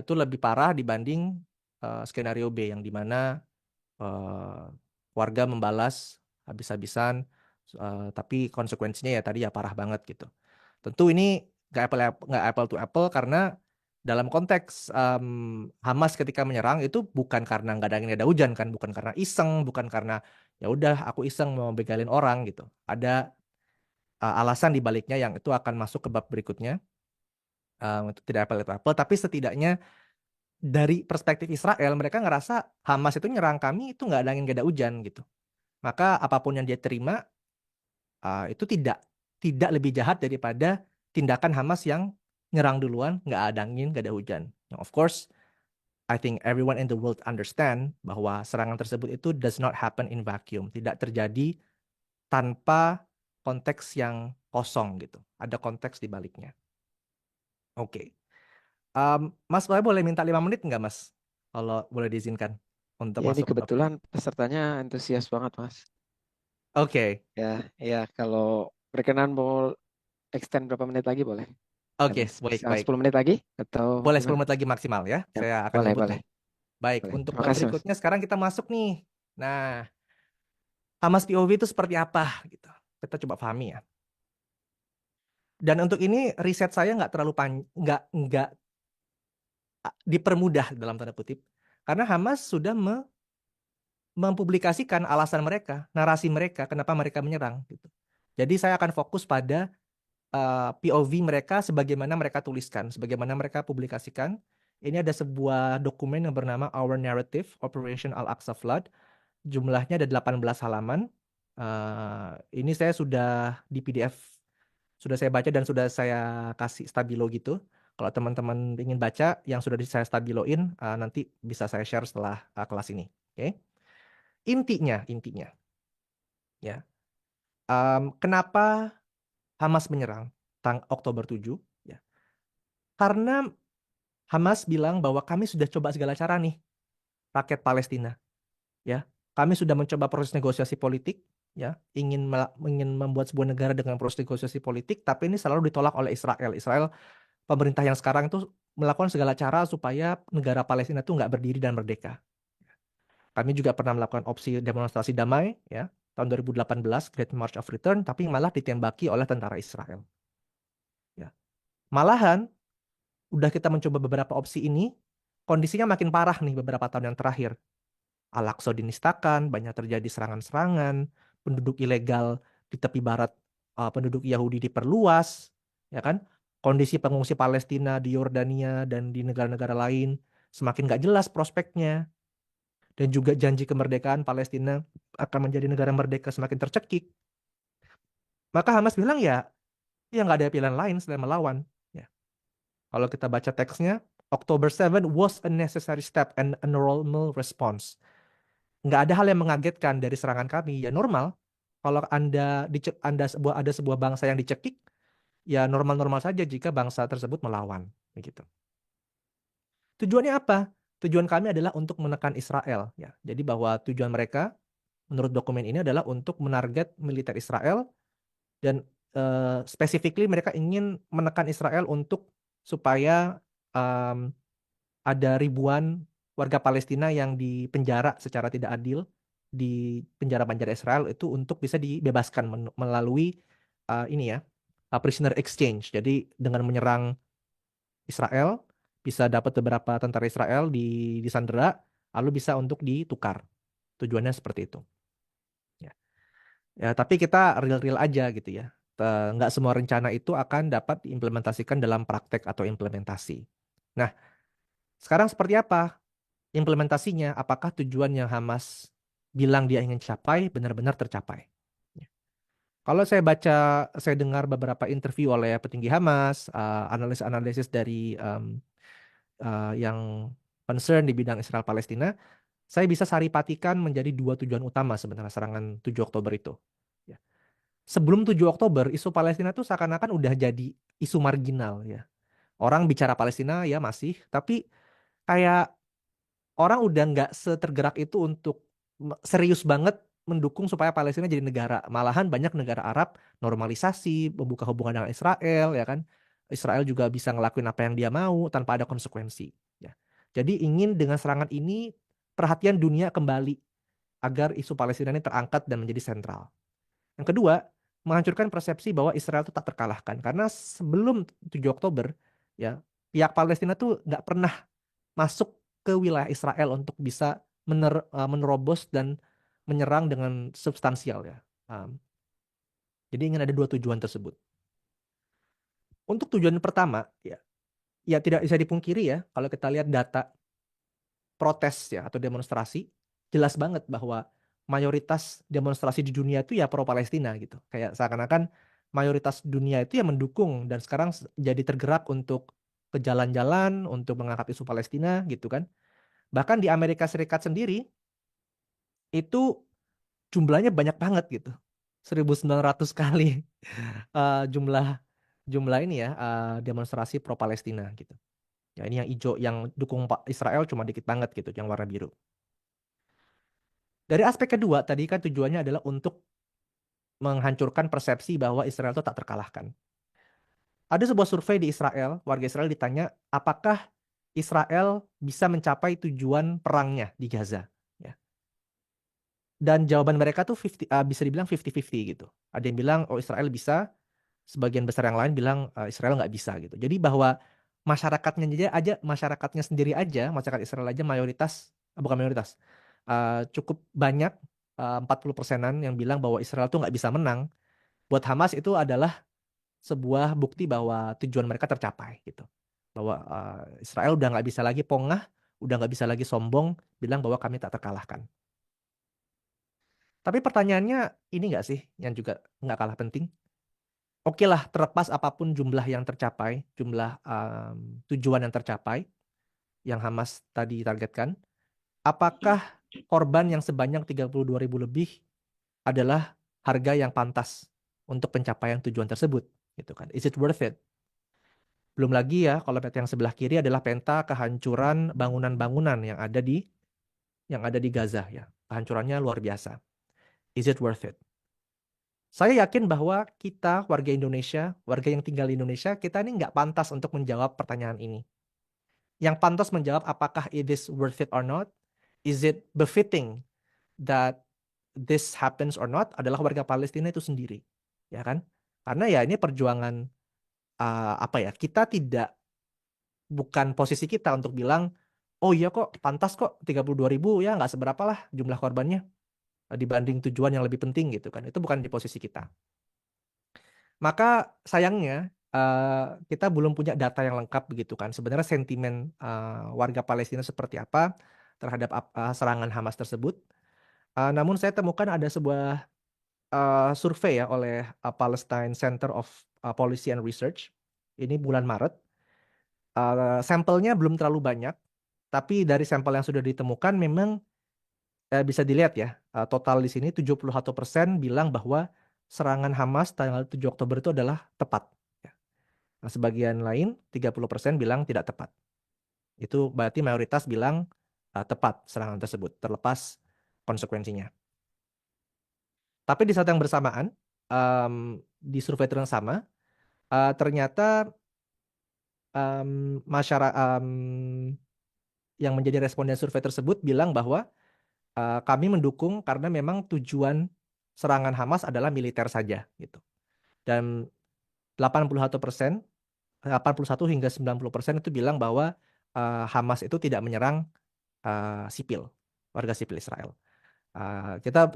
Itu lebih parah dibanding skenario B yang dimana warga membalas habis-habisan, tapi konsekuensinya ya tadi ya parah banget gitu. Tentu ini nggak apple to apple karena dalam konteks Hamas ketika menyerang itu bukan karena nggak ada angin, nggak ada hujan kan, bukan karena iseng, bukan karena ya udah aku iseng mau begalin orang gitu. Ada alasan di baliknya yang itu akan masuk ke bab berikutnya. Itu tidak apple to apple, tapi setidaknya dari perspektif Israel mereka ngerasa Hamas itu nyerang kami itu nggak ada angin, nggak ada hujan gitu. Maka apapun yang dia terima itu tidak lebih jahat daripada tindakan Hamas yang nyerang duluan, nggak ada angin, nggak ada hujan. Of course, I think everyone in the world understand bahwa serangan tersebut itu does not happen in vacuum, tidak terjadi tanpa konteks yang kosong gitu. Ada konteks di baliknya. Oke. Mas, saya boleh minta 5 menit nggak, Mas? Kalau boleh diizinkan untuk Ya ini masuk ke bab ini. kebetulan pesertanya antusias banget Mas. Oke. Ya kalau berkenan mau extend berapa menit lagi boleh? Oke, Bisa baik. 10 menit lagi atau Boleh 10 gimana? menit lagi maksimal ya. Ya, Saya akan boleh, ngebut boleh, nih. Baik, boleh. untuk Terima bab kasih Mas. berikutnya sekarang kita masuk nih. Nah, Hamas POV itu seperti apa gitu. Kita coba pahami ya. Dan untuk ini riset saya nggak terlalu nggak dipermudah dalam tanda kutip karena Hamas sudah mempublikasikan alasan mereka, narasi mereka, kenapa mereka menyerang gitu. Jadi saya akan fokus pada POV mereka sebagaimana mereka tuliskan, sebagaimana mereka publikasikan. Ini ada sebuah dokumen yang bernama Our Narrative, Operation Al-Aqsa Flood. Jumlahnya ada 18 halaman. Ini saya sudah di PDF, sudah saya baca dan sudah saya kasih stabilo gitu. Kalau teman-teman ingin baca yang sudah saya stabiloin, nanti bisa saya share setelah kelas ini. Oke. Intinya, ya. Kenapa Hamas menyerang Oktober 7? Ya. Karena Hamas bilang bahwa kami sudah coba segala cara nih, rakyat Palestina. Ya, kami sudah mencoba proses negosiasi politik, ya, ingin membuat sebuah negara dengan proses negosiasi politik, tapi ini selalu ditolak oleh Israel. Israel, pemerintah yang sekarang itu melakukan segala cara supaya negara Palestina itu nggak berdiri dan merdeka. Kami juga pernah melakukan opsi demonstrasi damai, ya, tahun 2018, Great March of Return, tapi malah ditembaki oleh tentara Israel. Ya. Malahan, udah kita mencoba beberapa opsi ini, kondisinya makin parah nih beberapa tahun yang terakhir. Al-Aqsa dinistakan, banyak terjadi serangan-serangan, penduduk ilegal di tepi barat, penduduk Yahudi diperluas, ya kan? Kondisi pengungsi Palestina di Yordania dan di negara-negara lain semakin gak jelas prospeknya. Dan juga janji kemerdekaan Palestina akan menjadi negara merdeka semakin tercekik. Maka Hamas bilang ya nggak ada pilihan lain selain melawan. Ya. Kalau kita baca teksnya, October 7 was a necessary step and a normal response. Nggak ada hal yang mengagetkan dari serangan kami. Ya normal. Kalau ada sebuah bangsa yang dicekik, ya normal-normal saja jika bangsa tersebut melawan. Begitu. Tujuannya apa? Tujuan kami adalah untuk menekan Israel. Ya. Jadi bahwa tujuan mereka menurut dokumen ini adalah untuk menarget militer Israel dan specifically mereka ingin menekan Israel untuk supaya ada ribuan warga Palestina yang dipenjara secara tidak adil di penjara-penjara Israel itu untuk bisa dibebaskan melalui prisoner exchange. Jadi dengan menyerang Israel bisa dapat beberapa tentara Israel disandera lalu bisa untuk ditukar. Tujuannya seperti itu. Ya, tapi kita real-real aja gitu ya. Nggak semua rencana itu akan dapat diimplementasikan dalam praktek atau implementasi. Nah, sekarang seperti apa implementasinya? Apakah tujuan yang Hamas bilang dia ingin capai benar-benar tercapai? Ya. Kalau saya dengar beberapa interview oleh petinggi Hamas, analisis-analisis dari yang concern di bidang Israel Palestina, saya bisa saripatikan menjadi dua tujuan utama sebenarnya serangan 7 Oktober itu. Ya. Sebelum 7 Oktober, isu Palestina tuh seakan-akan udah jadi isu marginal ya. Orang bicara Palestina ya masih, tapi kayak orang udah nggak setergerak itu untuk serius banget mendukung supaya Palestina jadi negara. Malahan banyak negara Arab normalisasi, membuka hubungan dengan Israel ya kan. Israel juga bisa ngelakuin apa yang dia mau tanpa ada konsekuensi. Ya. Jadi ingin dengan serangan ini perhatian dunia kembali agar isu Palestina ini terangkat dan menjadi sentral. Yang kedua, menghancurkan persepsi bahwa Israel itu tak terkalahkan. Karena sebelum 7 Oktober, ya pihak Palestina tuh nggak pernah masuk ke wilayah Israel untuk bisa menerobos dan menyerang dengan substansial ya. Jadi ingin ada dua tujuan tersebut. Untuk tujuan pertama, ya tidak bisa dipungkiri ya, kalau kita lihat data protes ya atau demonstrasi, jelas banget bahwa mayoritas demonstrasi di dunia itu ya pro Palestina gitu. Kayak seakan-akan mayoritas dunia itu yang mendukung dan sekarang jadi tergerak untuk ke jalan-jalan untuk mengangkat isu Palestina gitu kan. Bahkan di Amerika Serikat sendiri itu jumlahnya banyak banget gitu. 1.900 kali jumlah ini ya demonstrasi pro Palestina gitu. Ya ini yang hijau yang dukung Pak Israel cuma dikit banget gitu, yang warna biru. Dari aspek kedua tadi kan tujuannya adalah untuk menghancurkan persepsi bahwa Israel itu tak terkalahkan. Ada sebuah survei di Israel, warga Israel ditanya apakah Israel bisa mencapai tujuan perangnya di Gaza. Ya. Dan jawaban mereka tuh bisa dibilang 50-50 gitu. Ada yang bilang oh Israel bisa, sebagian besar yang lain bilang Israel nggak bisa gitu. Jadi bahwa masyarakatnya sendiri aja, masyarakat Israel aja bukan mayoritas, cukup banyak, 40%-an yang bilang bahwa Israel tuh nggak bisa menang. Buat Hamas itu adalah sebuah bukti bahwa tujuan mereka tercapai gitu. Bahwa Israel udah nggak bisa lagi pongah, udah nggak bisa lagi sombong, bilang bahwa kami tak terkalahkan. Tapi pertanyaannya ini nggak sih yang juga nggak kalah penting? Oke lah, terlepas apapun jumlah yang tercapai, jumlah tujuan yang tercapai, yang Hamas tadi targetkan, apakah korban yang sebanyak 32.000 lebih adalah harga yang pantas untuk pencapaian tujuan tersebut? Gitu kan? Is it worth it? Belum lagi ya, kalau peta yang sebelah kiri adalah peta kehancuran bangunan-bangunan yang ada di Gaza ya. Kehancurannya luar biasa. Is it worth it? Saya yakin bahwa kita, warga Indonesia, warga yang tinggal di Indonesia, kita ini nggak pantas untuk menjawab pertanyaan ini. Yang pantas menjawab apakah it is worth it or not, is it befitting that this happens or not, adalah warga Palestina itu sendiri. Ya kan? Karena ya ini perjuangan, kita bukan posisi kita untuk bilang, oh iya kok, pantas kok, 32.000 ya nggak seberapa lah jumlah korbannya dibanding tujuan yang lebih penting gitu kan. Itu bukan di posisi kita. Maka sayangnya kita belum punya data yang lengkap begitu kan. Sebenarnya sentimen warga Palestina seperti apa terhadap serangan Hamas tersebut. Namun saya temukan ada sebuah survei ya oleh Palestine Center of Policy and Research. Ini bulan Maret. Sampelnya belum terlalu banyak, tapi dari sampel yang sudah ditemukan memang bisa dilihat ya, total di sini 71% bilang bahwa serangan Hamas tanggal 7 Oktober itu adalah tepat. Ya. Nah, sebagian lain 30% bilang tidak tepat. Itu berarti mayoritas bilang tepat serangan tersebut, terlepas konsekuensinya. Tapi di saat yang bersamaan, di survei yang sama, ternyata masyarakat yang menjadi responden survei tersebut bilang bahwa kami mendukung karena memang tujuan serangan Hamas adalah militer saja gitu. Dan 81% 81 hingga 90% itu bilang bahwa Hamas itu tidak menyerang warga sipil Israel. Kita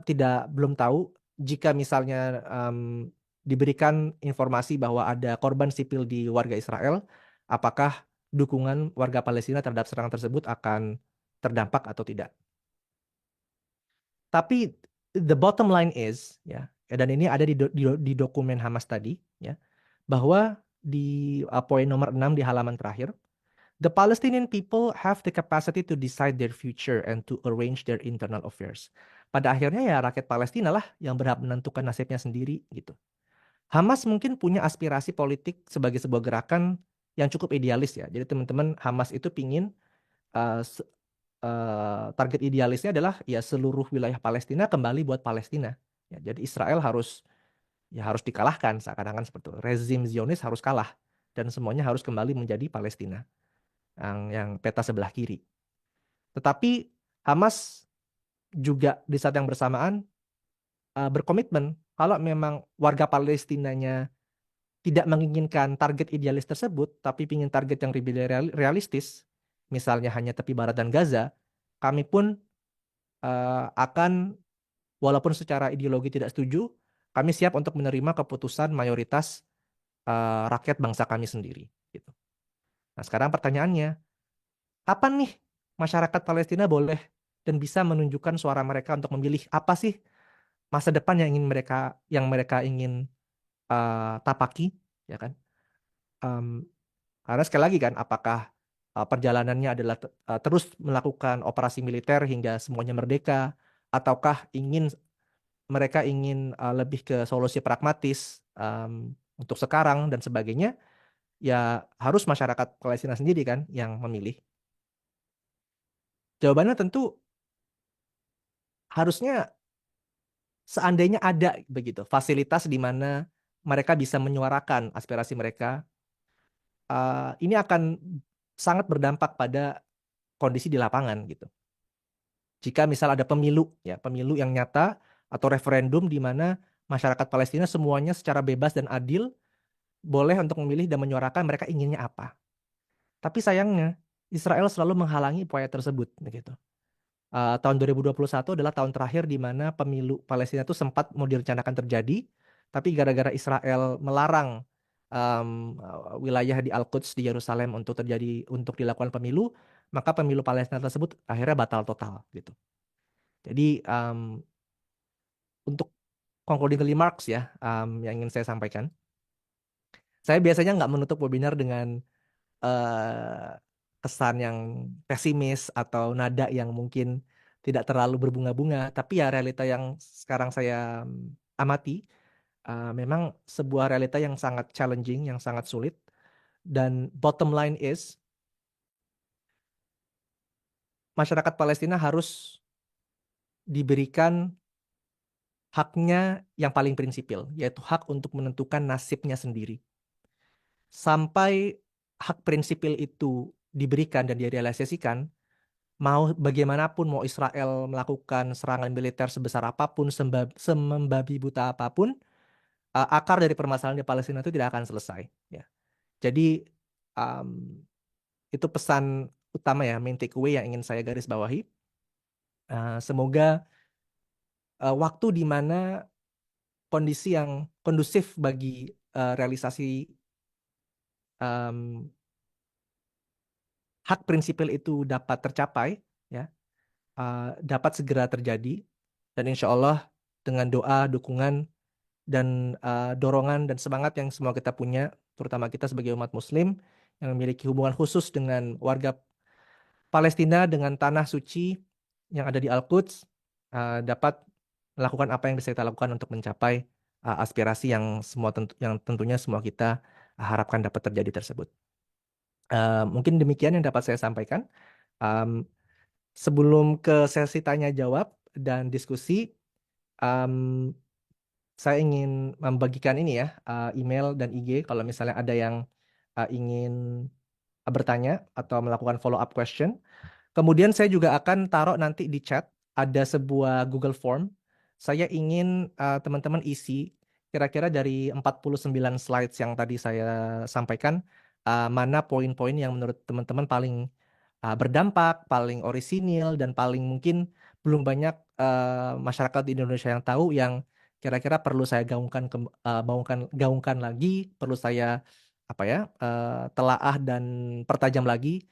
belum tahu jika misalnya diberikan informasi bahwa ada korban sipil di warga Israel, apakah dukungan warga Palestina terhadap serangan tersebut akan terdampak atau tidak. Tapi the bottom line is ya, dan ini ada di dokumen Hamas tadi ya, bahwa di poin nomor 6 di halaman terakhir, the Palestinian people have the capacity to decide their future and to arrange their internal affairs. Pada akhirnya ya rakyat Palestina lah yang berhak menentukan nasibnya sendiri gitu. Hamas mungkin punya aspirasi politik sebagai sebuah gerakan yang cukup idealis ya. Jadi teman-teman Hamas itu pingin target idealisnya adalah ya seluruh wilayah Palestina kembali buat Palestina. Ya, jadi Israel harus dikalahkan, seakan-akan seperti itu. Rezim Zionis harus kalah dan semuanya harus kembali menjadi Palestina. Yang peta sebelah kiri. Tetapi Hamas juga di saat yang bersamaan berkomitmen kalau memang warga Palestinanya tidak menginginkan target idealis tersebut, tapi ingin target yang lebih realistis, misalnya hanya tepi barat dan Gaza, kami pun akan, walaupun secara ideologi tidak setuju, kami siap untuk menerima keputusan mayoritas rakyat bangsa kami sendiri. Gitu. Nah sekarang pertanyaannya, kapan nih masyarakat Palestina boleh dan bisa menunjukkan suara mereka untuk memilih apa sih masa depan yang mereka ingin tapaki, ya kan? Karena sekali lagi kan, apakah perjalanannya adalah terus melakukan operasi militer hingga semuanya merdeka, ataukah mereka ingin lebih ke solusi pragmatis untuk sekarang dan sebagainya, ya harus masyarakat Palestina sendiri kan yang memilih. Jawabannya tentu harusnya seandainya ada begitu fasilitas di mana mereka bisa menyuarakan aspirasi mereka, ini akan sangat berdampak pada kondisi di lapangan gitu. Jika misal ada pemilu yang nyata atau referendum di mana masyarakat Palestina semuanya secara bebas dan adil boleh untuk memilih dan menyuarakan mereka inginnya apa. Tapi sayangnya Israel selalu menghalangi upaya tersebut begitu. Tahun 2021 adalah tahun terakhir di mana pemilu Palestina itu sempat mau direncanakan terjadi, tapi gara-gara Israel melarang wilayah di Al-Quds di Yerusalem untuk dilakukan pemilu, maka pemilu Palestina tersebut akhirnya batal total gitu. Jadi untuk concluding remarks ya, yang ingin saya sampaikan, saya biasanya nggak menutup webinar dengan eh, kesan yang pesimis atau nada yang mungkin tidak terlalu berbunga-bunga, tapi ya realita yang sekarang saya amati memang sebuah realita yang sangat challenging, yang sangat sulit, dan bottom line is masyarakat Palestina harus diberikan haknya yang paling prinsipil, yaitu hak untuk menentukan nasibnya sendiri. Sampai hak prinsipil itu diberikan dan direalisasikan, mau bagaimanapun, mau Israel melakukan serangan militer sebesar apapun, semembabi buta apapun, akar dari permasalahan di Palestina itu tidak akan selesai. Ya. Jadi itu pesan utama ya, main takeaway yang ingin saya garis bawahi. Semoga waktu di mana kondisi yang kondusif bagi realisasi hak prinsipil itu dapat tercapai, ya, dapat segera terjadi, dan insya Allah dengan doa, dukungan, dan dorongan dan semangat yang semua kita punya, terutama kita sebagai umat Muslim yang memiliki hubungan khusus dengan warga Palestina, dengan tanah suci yang ada di Al-Quds, dapat melakukan apa yang bisa kita lakukan untuk mencapai aspirasi yang tentunya semua kita harapkan dapat terjadi tersebut. Mungkin demikian yang dapat saya sampaikan. Sebelum ke sesi tanya jawab dan diskusi, saya ingin membagikan ini ya, email dan IG kalau misalnya ada yang ingin bertanya atau melakukan follow up question. Kemudian saya juga akan taruh nanti di chat ada sebuah Google Form. Saya ingin teman-teman isi kira-kira dari 49 slides yang tadi saya sampaikan, mana poin-poin yang menurut teman-teman paling berdampak, paling orisinil, dan paling mungkin belum banyak masyarakat di Indonesia yang tahu, yang kira-kira perlu saya gaungkan lagi, perlu saya telaah dan pertajam lagi.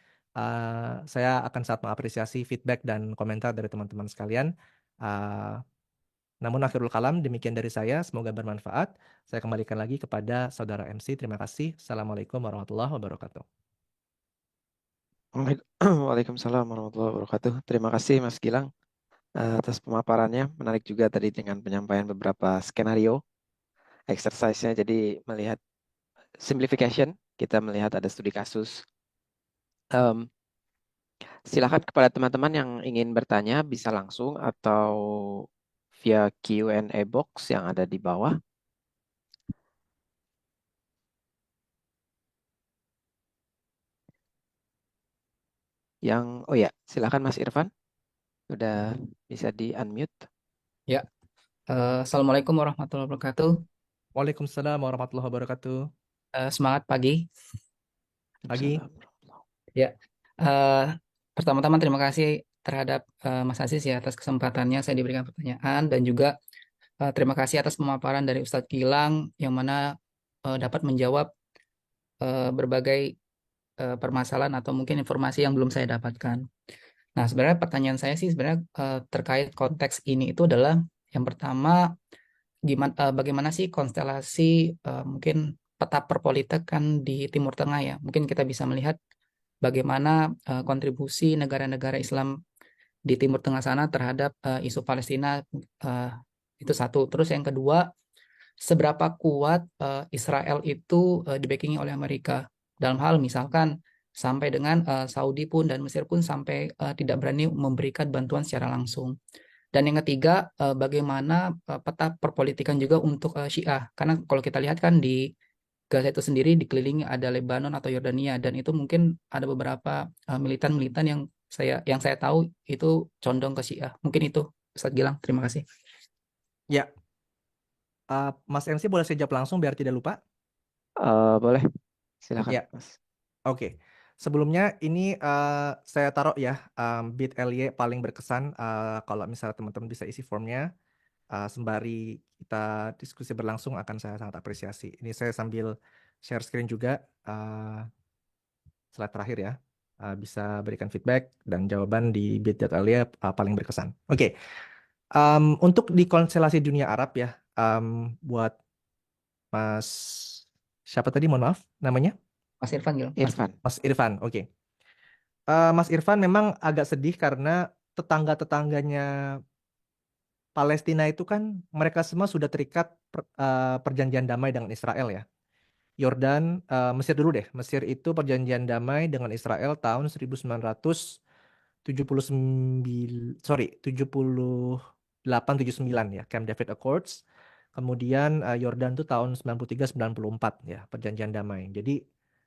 Saya akan sangat mengapresiasi feedback dan komentar dari teman-teman sekalian. Namun akhirul kalam, demikian dari saya. Semoga bermanfaat. Saya kembalikan lagi kepada saudara MC. Terima kasih. Assalamualaikum warahmatullahi wabarakatuh. Waalaikumsalam warahmatullahi wabarakatuh. Terima kasih Mas Gilang atas pemaparannya. Menarik juga tadi dengan penyampaian beberapa skenario exercise-nya. Jadi melihat simplification, kita melihat ada studi kasus. Silakan kepada teman-teman yang ingin bertanya bisa langsung atau via Q&A box yang ada di bawah. Oh ya, silakan Mas Irfan. Sudah bisa di-unmute. Ya, Assalamualaikum warahmatullahi wabarakatuh. Waalaikumsalam warahmatullahi wabarakatuh. Semangat pagi. Pagi. Ya, pertama-tama terima kasih terhadap Mas Aziz ya atas kesempatannya saya diberikan pertanyaan, dan juga terima kasih atas pemaparan dari Ustadz Gilang yang mana dapat menjawab berbagai permasalahan atau mungkin informasi yang belum saya dapatkan. Nah, sebenarnya pertanyaan saya sih sebenarnya terkait konteks ini itu adalah yang pertama, bagaimana sih konstelasi mungkin peta perpolitikan di Timur Tengah ya. Mungkin kita bisa melihat bagaimana kontribusi negara-negara Islam di Timur Tengah sana terhadap isu Palestina, itu satu. Terus yang kedua, seberapa kuat Israel itu dibackingi oleh Amerika dalam hal misalkan sampai dengan Saudi pun dan Mesir pun sampai tidak berani memberikan bantuan secara langsung. Dan yang ketiga, bagaimana peta perpolitikan juga untuk Syiah. Karena kalau kita lihat kan di Gaza itu sendiri dikelilingi ada Lebanon atau Yordania, dan itu mungkin ada beberapa militan-militan yang saya tahu itu condong ke Syiah. Mungkin itu, Ustadz Gilang. Terima kasih. Ya, Mas MC boleh saya jawab langsung biar tidak lupa? Boleh, silakan Ya. Mas. Oke. Sebelumnya ini saya taruh ya bit.ly paling berkesan kalau misalnya teman-teman bisa isi formnya sembari kita diskusi berlangsung akan saya sangat apresiasi. Ini saya sambil share screen juga slide terakhir ya. Bisa berikan feedback dan jawaban di bit.ly paling berkesan. Oke. Untuk di konstelasi dunia Arab ya, buat Mas siapa tadi? Mohon maaf namanya? Mas Irfan, Gil. Irfan. Mas Irfan. Oke. Mas Irfan memang agak sedih karena tetangga-tetangganya Palestina itu kan mereka semua sudah terikat perjanjian damai dengan Israel ya. Yordan, Mesir dulu deh. Mesir itu perjanjian damai dengan Israel tahun 1979, sorry, 78-79 ya, Camp David Accords. Kemudian Yordan itu tahun 93-94 ya, perjanjian damai. Jadi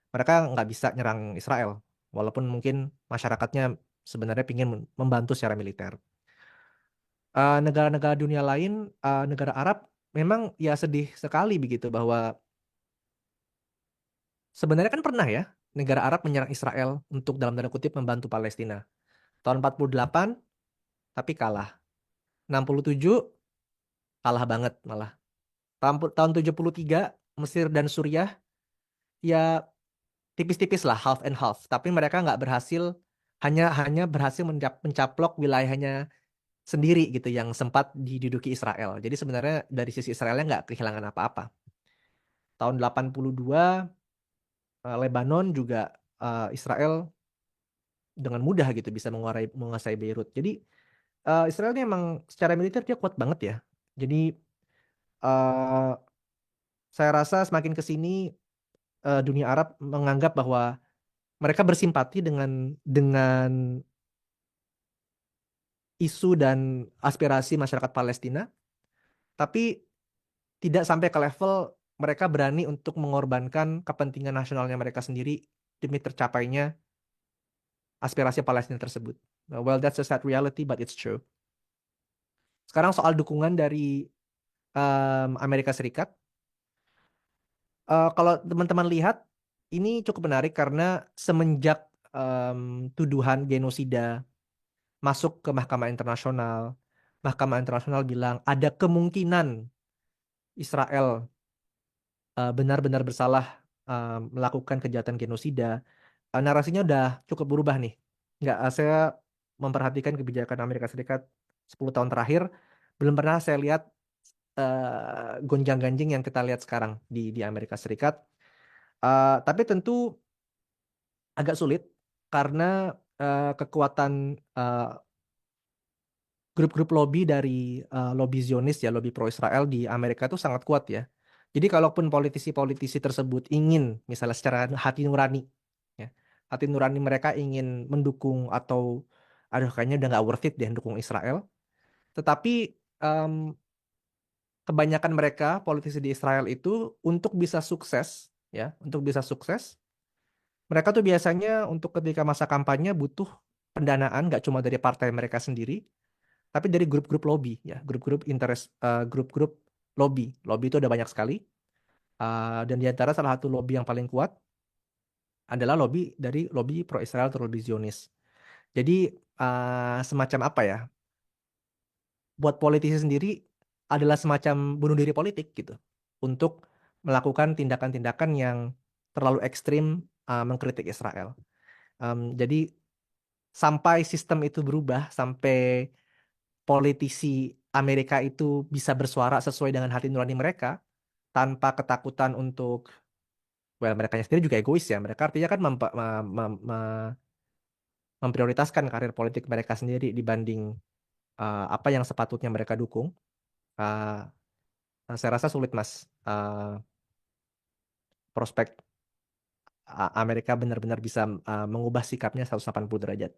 mereka nggak bisa nyerang Israel, walaupun mungkin masyarakatnya sebenarnya ingin membantu secara militer. Negara-negara dunia lain, negara Arab, memang ya sedih sekali begitu bahwa sebenarnya kan pernah ya negara Arab menyerang Israel untuk dalam tanda kutip membantu Palestina. Tahun 48 tapi kalah. 67 kalah banget malah. Tahun 73 Mesir dan Suriah ya tipis-tipis lah half and half. Tapi mereka nggak berhasil hanya berhasil mencaplok wilayahnya sendiri gitu yang sempat diduduki Israel. Jadi sebenarnya dari sisi Israelnya nggak kehilangan apa-apa. Tahun 82 Lebanon juga Israel dengan mudah gitu bisa menguasai Beirut. Jadi Israel ini emang secara militer dia kuat banget ya. Jadi eh, saya rasa semakin ke sini dunia Arab menganggap bahwa mereka bersimpati dengan isu dan aspirasi masyarakat Palestina, tapi tidak sampai ke level mereka berani untuk mengorbankan kepentingan nasionalnya mereka sendiri demi tercapainya aspirasi Palestina tersebut. Well, that's a sad reality, but it's true. Sekarang soal dukungan dari Amerika Serikat. Kalau teman-teman lihat, ini cukup menarik karena semenjak tuduhan genosida masuk ke Mahkamah Internasional bilang ada kemungkinan Israel benar-benar bersalah melakukan kejahatan genosida. Narasinya udah cukup berubah nih. Nggak, saya memperhatikan kebijakan Amerika Serikat 10 tahun terakhir, belum pernah saya lihat gonjang-ganjing yang kita lihat sekarang di Amerika Serikat. Tapi tentu agak sulit karena kekuatan grup-grup lobby dari lobby Zionis ya, lobby pro-Israel di Amerika itu sangat kuat ya. Jadi kalaupun politisi-politisi tersebut ingin misalnya secara hati nurani ya, hati nurani mereka ingin mendukung atau aduh kayaknya udah nggak worth it deh dukung Israel. Tetapi kebanyakan mereka politisi di Israel itu untuk bisa sukses ya, untuk bisa sukses mereka tuh biasanya untuk ketika masa kampanye butuh pendanaan nggak cuma dari partai mereka sendiri, tapi dari grup-grup lobby ya, grup-grup interest, grup-grup lobby. Lobby itu ada banyak sekali. Dan di antara salah satu lobby yang paling kuat adalah lobby pro-Israel atau lobby Zionis. Jadi semacam apa ya? Buat politisi sendiri adalah semacam bunuh diri politik gitu untuk melakukan tindakan-tindakan yang terlalu ekstrim mengkritik Israel. Jadi sampai sistem itu berubah, sampai politisi Amerika itu bisa bersuara sesuai dengan hati nurani mereka tanpa ketakutan untuk, well, mereka sendiri juga egois ya. Mereka artinya kan memprioritaskan karir politik mereka sendiri dibanding apa yang sepatutnya mereka dukung. Uh, saya rasa sulit, Mas. Prospek Amerika benar-benar bisa mengubah sikapnya 180 derajat.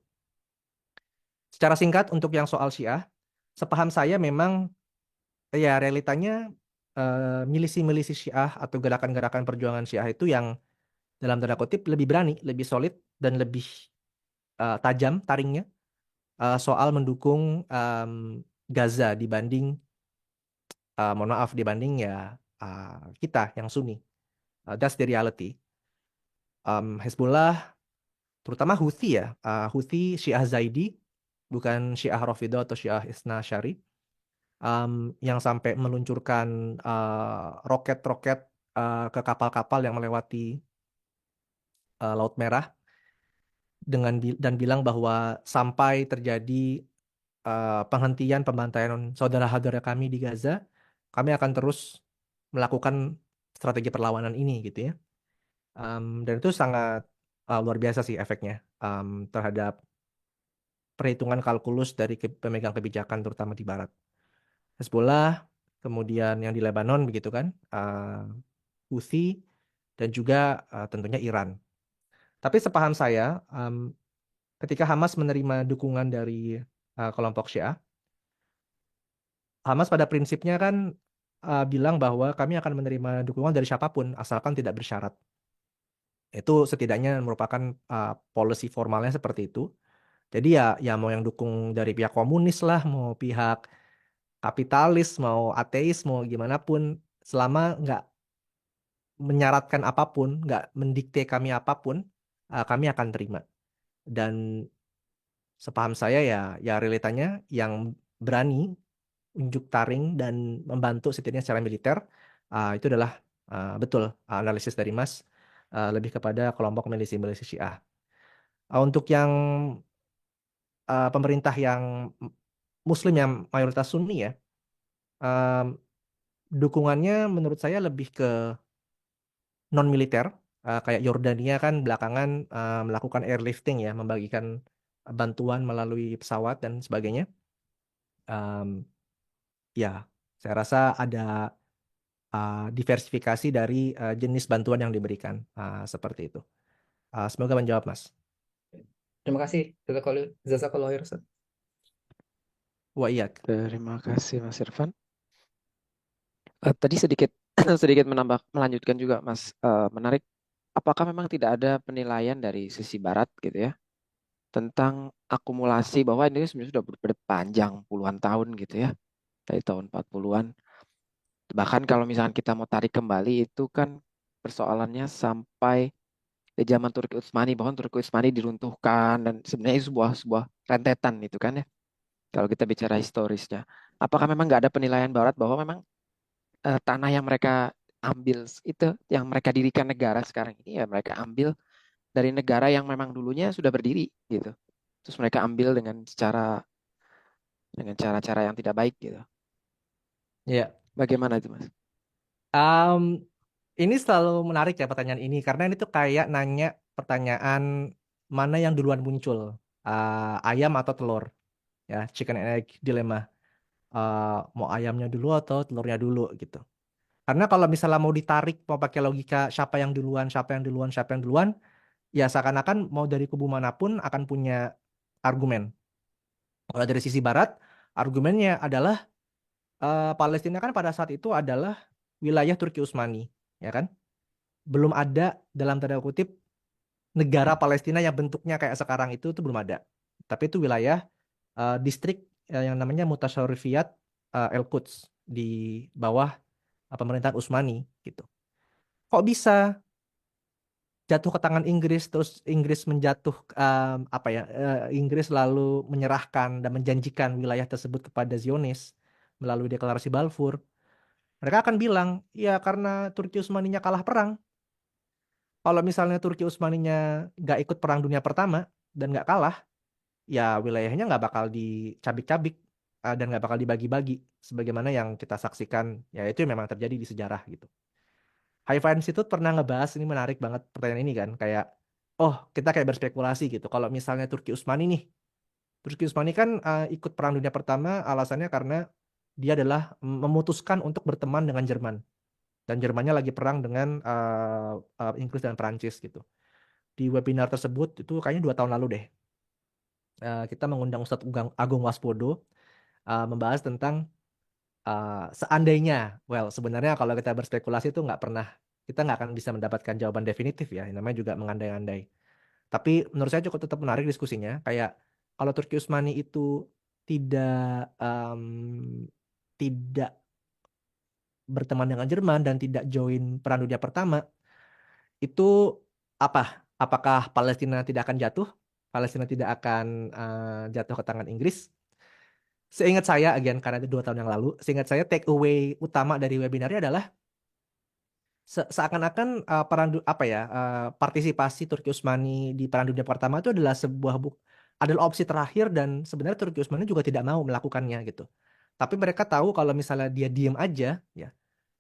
Secara singkat untuk yang soal Syiah, sepaham saya memang ya realitanya milisi-milisi Syiah atau gerakan-gerakan perjuangan Syiah itu yang dalam tanda kutip lebih berani, lebih solid dan lebih tajam taringnya soal mendukung Gaza dibanding mohon maaf dibanding ya kita yang Sunni. That's the reality. Hezbollah terutama Houthi ya, Houthi Syiah Zaidi, bukan Syiah Rafidhah atau Syiah Isna Asy'ari, yang sampai meluncurkan roket-roket ke kapal-kapal yang melewati Laut Merah dan bilang bahwa sampai terjadi penghentian pembantaian saudara-saudara kami di Gaza, kami akan terus melakukan strategi perlawanan ini gitu ya. Dan itu sangat luar biasa sih efeknya terhadap perhitungan kalkulus dari pemegang kebijakan terutama di Barat. Hezbollah, kemudian yang di Lebanon begitu kan, Houthi, dan juga tentunya Iran. Tapi sepaham saya, ketika Hamas menerima dukungan dari kelompok Syiah, Hamas pada prinsipnya kan bilang bahwa kami akan menerima dukungan dari siapapun asalkan tidak bersyarat. Itu setidaknya merupakan policy formalnya seperti itu. Jadi ya mau yang dukung dari pihak komunis lah, mau pihak kapitalis, mau ateis, mau gimana pun, selama nggak menyaratkan apapun, nggak mendikte kami apapun, kami akan terima. Dan sepaham saya ya realitanya yang berani unjuk taring dan membantu setidaknya secara militer, itu adalah betul analisis dari Mas, lebih kepada kelompok milisi-milisi Syiah. Untuk yang pemerintah yang Muslim yang mayoritas Sunni ya, um, dukungannya menurut saya lebih ke non militer, kayak Yordania kan belakangan melakukan airlifting ya, membagikan bantuan melalui pesawat dan sebagainya. Um, ya, saya rasa ada diversifikasi dari jenis bantuan yang diberikan, seperti itu. Semoga menjawab, Mas. Terima kasih. Jazakallah khair, Ustaz. Wah iya, Terima kasih Mas Irfan. Tadi sedikit sedikit melanjutkan juga Mas, menarik. Apakah memang tidak ada penilaian dari sisi Barat gitu ya tentang akumulasi bahwa ini sebenarnya sudah berpanjang puluhan tahun gitu ya, dari tahun 40-an. Bahkan kalau misalkan kita mau tarik kembali itu kan persoalannya sampai di zaman Turki Utsmani, bahwa Turki Utsmani diruntuhkan dan sebenarnya itu sebuah sebuah rentetan itu kan ya. Kalau kita bicara historisnya, apakah memang nggak ada penilaian Barat bahwa memang tanah yang mereka ambil itu, yang mereka dirikan negara sekarang ini ya mereka ambil dari negara yang memang dulunya sudah berdiri gitu. Terus mereka ambil dengan cara-cara yang tidak baik gitu. iya. Bagaimana itu, Mas? Ini selalu menarik ya pertanyaan ini karena ini tuh kayak nanya pertanyaan mana yang duluan muncul, ayam atau telur, ya chicken and egg dilemma. Mau ayamnya dulu atau telurnya dulu gitu. Karena kalau misalnya mau ditarik, mau pakai logika siapa yang duluan, siapa yang duluan, siapa yang duluan, ya seakan-akan mau dari kubu manapun akan punya argumen. Kalau dari sisi Barat, argumennya adalah Palestina kan pada saat itu adalah wilayah Turki Utsmani, ya kan? Belum ada dalam tanda kutip negara Palestina yang bentuknya kayak sekarang itu belum ada. Tapi itu wilayah distrik yang namanya Mutasyarifiyat El-Quds di bawah pemerintahan Utsmani gitu. Kok bisa jatuh ke tangan Inggris terus Inggris menjatuh Inggris lalu menyerahkan dan menjanjikan wilayah tersebut kepada Zionis melalui deklarasi Balfour. Mereka akan bilang, ya karena Turki Utsmaninya kalah perang. Kalau misalnya Turki Utsmaninya nggak ikut Perang Dunia Pertama dan nggak kalah, ya wilayahnya nggak bakal dicabik-cabik dan nggak bakal dibagi-bagi sebagaimana yang kita saksikan, ya itu yang memang terjadi di sejarah gitu. Haifa Institute pernah ngebahas, ini menarik banget pertanyaan ini kan, kayak oh kita kayak berspekulasi gitu kalau misalnya Turki Utsmani kan ikut Perang Dunia Pertama alasannya karena dia adalah memutuskan untuk berteman dengan Jerman dan Jermannya lagi perang dengan Inggris dan Perancis gitu. Di webinar tersebut itu kayaknya 2 tahun lalu deh, kita mengundang Ustadz Agung Waspodo membahas tentang seandainya, sebenarnya kalau kita berspekulasi itu kita nggak akan bisa mendapatkan jawaban definitif ya, yang namanya juga mengandai-andai. Tapi menurut saya cukup tetap menarik diskusinya, kayak kalau Turki Utsmani itu tidak em, tidak berteman dengan Jerman dan tidak join Perang Dunia Pertama, itu apa Apakah Palestina tidak akan jatuh? Palestina tidak akan jatuh ke tangan Inggris? Seingat saya, again, karena itu 2 tahun yang lalu, seingat saya take away utama dari webinarnya adalah seakan-akan partisipasi Turki Utsmani di Perang Dunia Pertama itu adalah adalah opsi terakhir, dan sebenarnya Turki Utsmani juga tidak mau melakukannya gitu. Tapi mereka tahu kalau misalnya dia diem aja, ya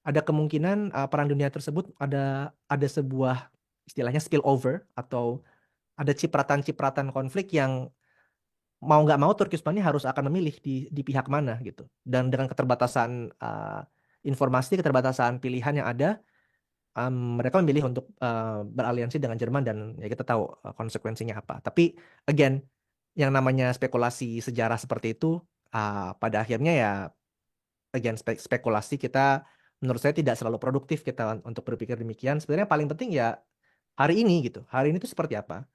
ada kemungkinan Perang Dunia tersebut ada sebuah istilahnya spillover, atau ada cipratan-cipratan konflik yang mau nggak mau Turki Utsmani harus akan memilih di pihak mana gitu. Dan dengan keterbatasan informasi, keterbatasan pilihan yang ada, mereka memilih untuk beraliansi dengan Jerman, dan ya kita tahu konsekuensinya apa. Tapi again, yang namanya spekulasi sejarah seperti itu pada akhirnya ya again spekulasi kita, menurut saya tidak selalu produktif kita untuk berpikir demikian. Sebenarnya paling penting ya hari ini gitu. Hari ini itu seperti apa?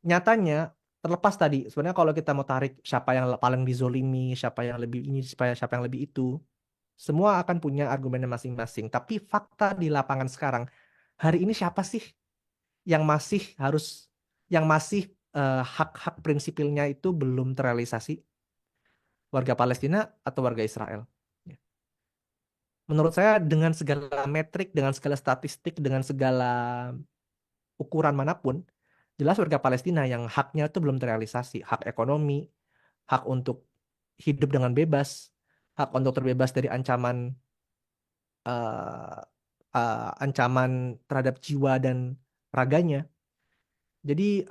Nyatanya terlepas tadi, sebenarnya kalau kita mau tarik siapa yang paling dizolimi, siapa yang lebih ini, siapa yang lebih itu, semua akan punya argumennya masing-masing. Tapi fakta di lapangan sekarang, hari ini siapa sih yang masih hak-hak prinsipilnya itu belum terrealisasi? Warga Palestina atau warga Israel? Ya. Menurut saya dengan segala metrik, dengan segala statistik, dengan segala ukuran manapun, jelas warga Palestina yang haknya itu belum terrealisasi. Hak ekonomi, hak untuk hidup dengan bebas, hak untuk terbebas dari eh, ancaman terhadap jiwa dan raganya. Jadi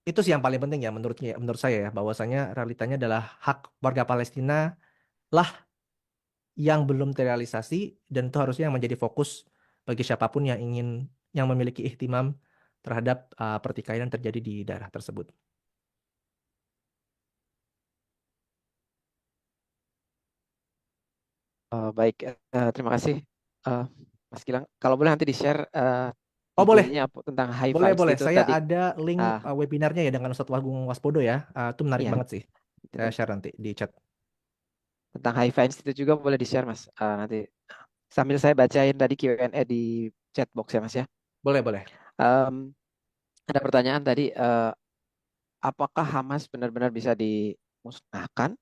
itu sih yang paling penting ya menurut saya ya, bahwasanya realitanya adalah hak warga Palestina lah yang belum terrealisasi, dan itu harusnya yang menjadi fokus bagi siapapun yang memiliki ihtimam terhadap pertikaian yang terjadi di daerah tersebut. Baik, terima kasih Mas Gilang. Kalau boleh nanti di-share Oh boleh, IG-nya tentang Haifa boleh. Institute Saya tadi. ada link Ah, webinarnya ya dengan Ustadz Agung Waspodo ya. Itu menarik iya, banget sih. Saya itu share nanti di chat. tentang Haifa Institute juga boleh di-share Mas. Nanti sambil saya bacain tadi Q&A di chat box ya Mas ya. Boleh. Em, ada pertanyaan tadi, apakah Hamas benar-benar bisa dimusnahkan?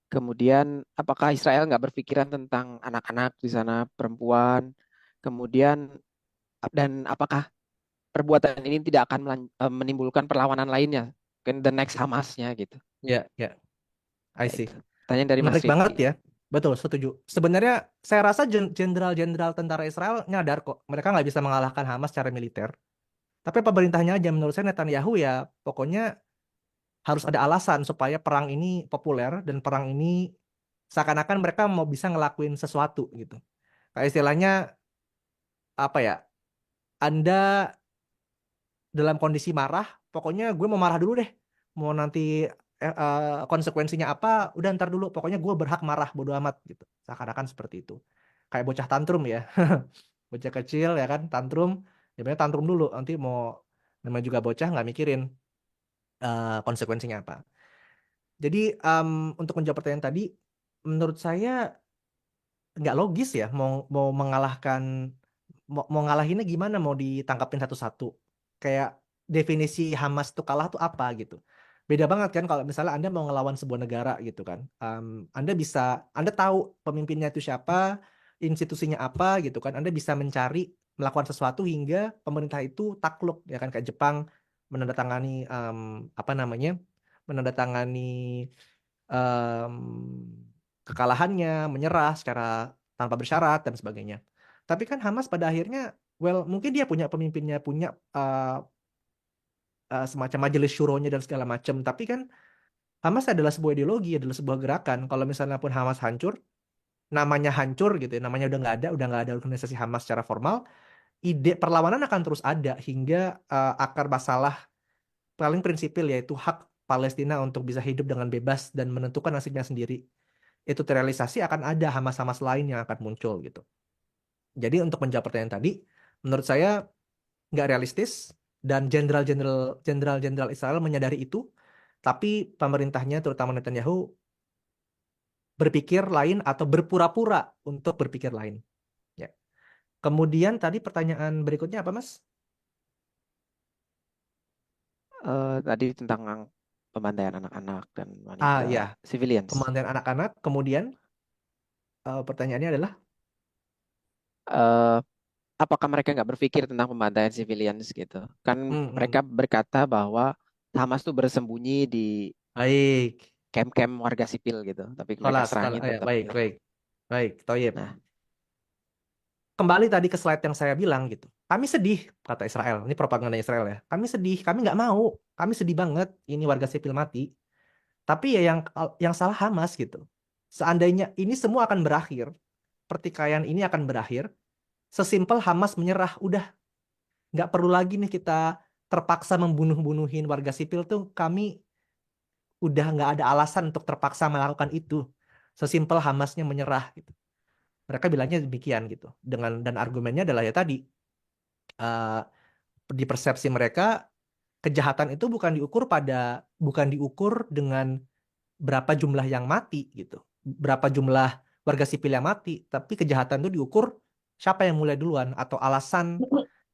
Kemudian apakah Israel nggak berpikiran tentang anak-anak di sana, perempuan? Kemudian dan apakah perbuatan ini tidak akan menimbulkan perlawanan lainnya? Kan the next Hamasnya gitu. Ya, I Ya see. itu. Pertanyaan dari Mas Menarik banget Vicky. ya. Betul, setuju. Sebenarnya saya rasa jenderal-jenderal tentara Israel nyadar kok. Mereka nggak bisa mengalahkan Hamas secara militer. Tapi pemerintahnya aja, menurut saya Netanyahu ya pokoknya harus ada alasan supaya perang ini populer, dan perang ini seakan-akan mereka mau bisa ngelakuin sesuatu gitu. Kayak istilahnya apa ya? Anda dalam kondisi marah, pokoknya gue mau marah dulu deh. Mau nanti konsekuensinya apa, udah ntar dulu. Pokoknya gue berhak marah, bodo amat gitu. Seakan-akan seperti itu. Kayak bocah tantrum ya. Bocah kecil ya kan, tantrum. Ya bener tantrum dulu. Nanti mau, namanya juga bocah nggak mikirin konsekuensinya apa. Jadi untuk menjawab pertanyaan tadi, menurut saya nggak logis ya mau mengalahkan, mau ngalahinnya gimana, mau ditangkapin satu-satu. Kayak definisi Hamas tuh kalah tuh apa gitu. Beda banget kan kalau misalnya Anda mau ngelawan sebuah negara gitu kan. Anda tahu pemimpinnya itu siapa, institusinya apa gitu kan. Anda bisa melakukan sesuatu hingga pemerintah itu takluk ya kan, kayak Jepang menandatangani apa namanya? Menandatangani em, kekalahannya, menyerah secara tanpa bersyarat dan sebagainya. Tapi kan Hamas pada akhirnya, well, mungkin dia punya pemimpinnya, punya semacam majelis syuronya dan segala macam. Tapi kan Hamas adalah sebuah ideologi, adalah sebuah gerakan. Kalau misalnya pun Hamas hancur gitu, ya, namanya udah nggak ada organisasi Hamas secara formal. Ide perlawanan akan terus ada hingga akar masalah paling prinsipil, yaitu hak Palestina untuk bisa hidup dengan bebas dan menentukan nasibnya sendiri, itu terrealisasi, akan ada Hamas-Hamas lain yang akan muncul gitu. Jadi untuk menjawab pertanyaan tadi, menurut saya nggak realistis, dan jenderal-jenderal Israel menyadari itu, tapi pemerintahnya terutama Netanyahu berpikir lain atau berpura-pura untuk berpikir lain. Ya. Kemudian tadi pertanyaan berikutnya apa, Mas? Tadi tentang pembantaian anak-anak dan Ah wanita ya, civilians. pembantaian anak-anak. Kemudian pertanyaannya adalah, Eh, apakah mereka nggak berpikir tentang pembantaian civilians gitu? Kan mereka berkata bahwa Hamas tuh bersembunyi di baik. camp-camp warga sipil gitu, tapi mereka Kelas, serangi ya, tetap baik, gitu. baik, baik, Toyib. Nah, Kembali tadi ke slide yang saya bilang gitu. Kami sedih, kata Israel. Ini propaganda Israel ya. Kami sedih, kami nggak mau. Kami sedih banget ini warga sipil mati. Tapi ya yang salah Hamas gitu. Seandainya ini semua akan berakhir, pertikaian ini akan berakhir, sesimpel Hamas menyerah, udah nggak perlu lagi nih kita terpaksa membunuh-bunuhin warga sipil tuh, kami udah nggak ada alasan untuk terpaksa melakukan itu. Sesimpel Hamasnya menyerah gitu. Mereka bilangnya demikian gitu. Dan argumennya adalah ya tadi, eh, di persepsi mereka kejahatan itu bukan diukur dengan berapa jumlah yang mati gitu. Berapa jumlah warga sipil yang mati, tapi kejahatan itu diukur siapa yang mulai duluan atau alasan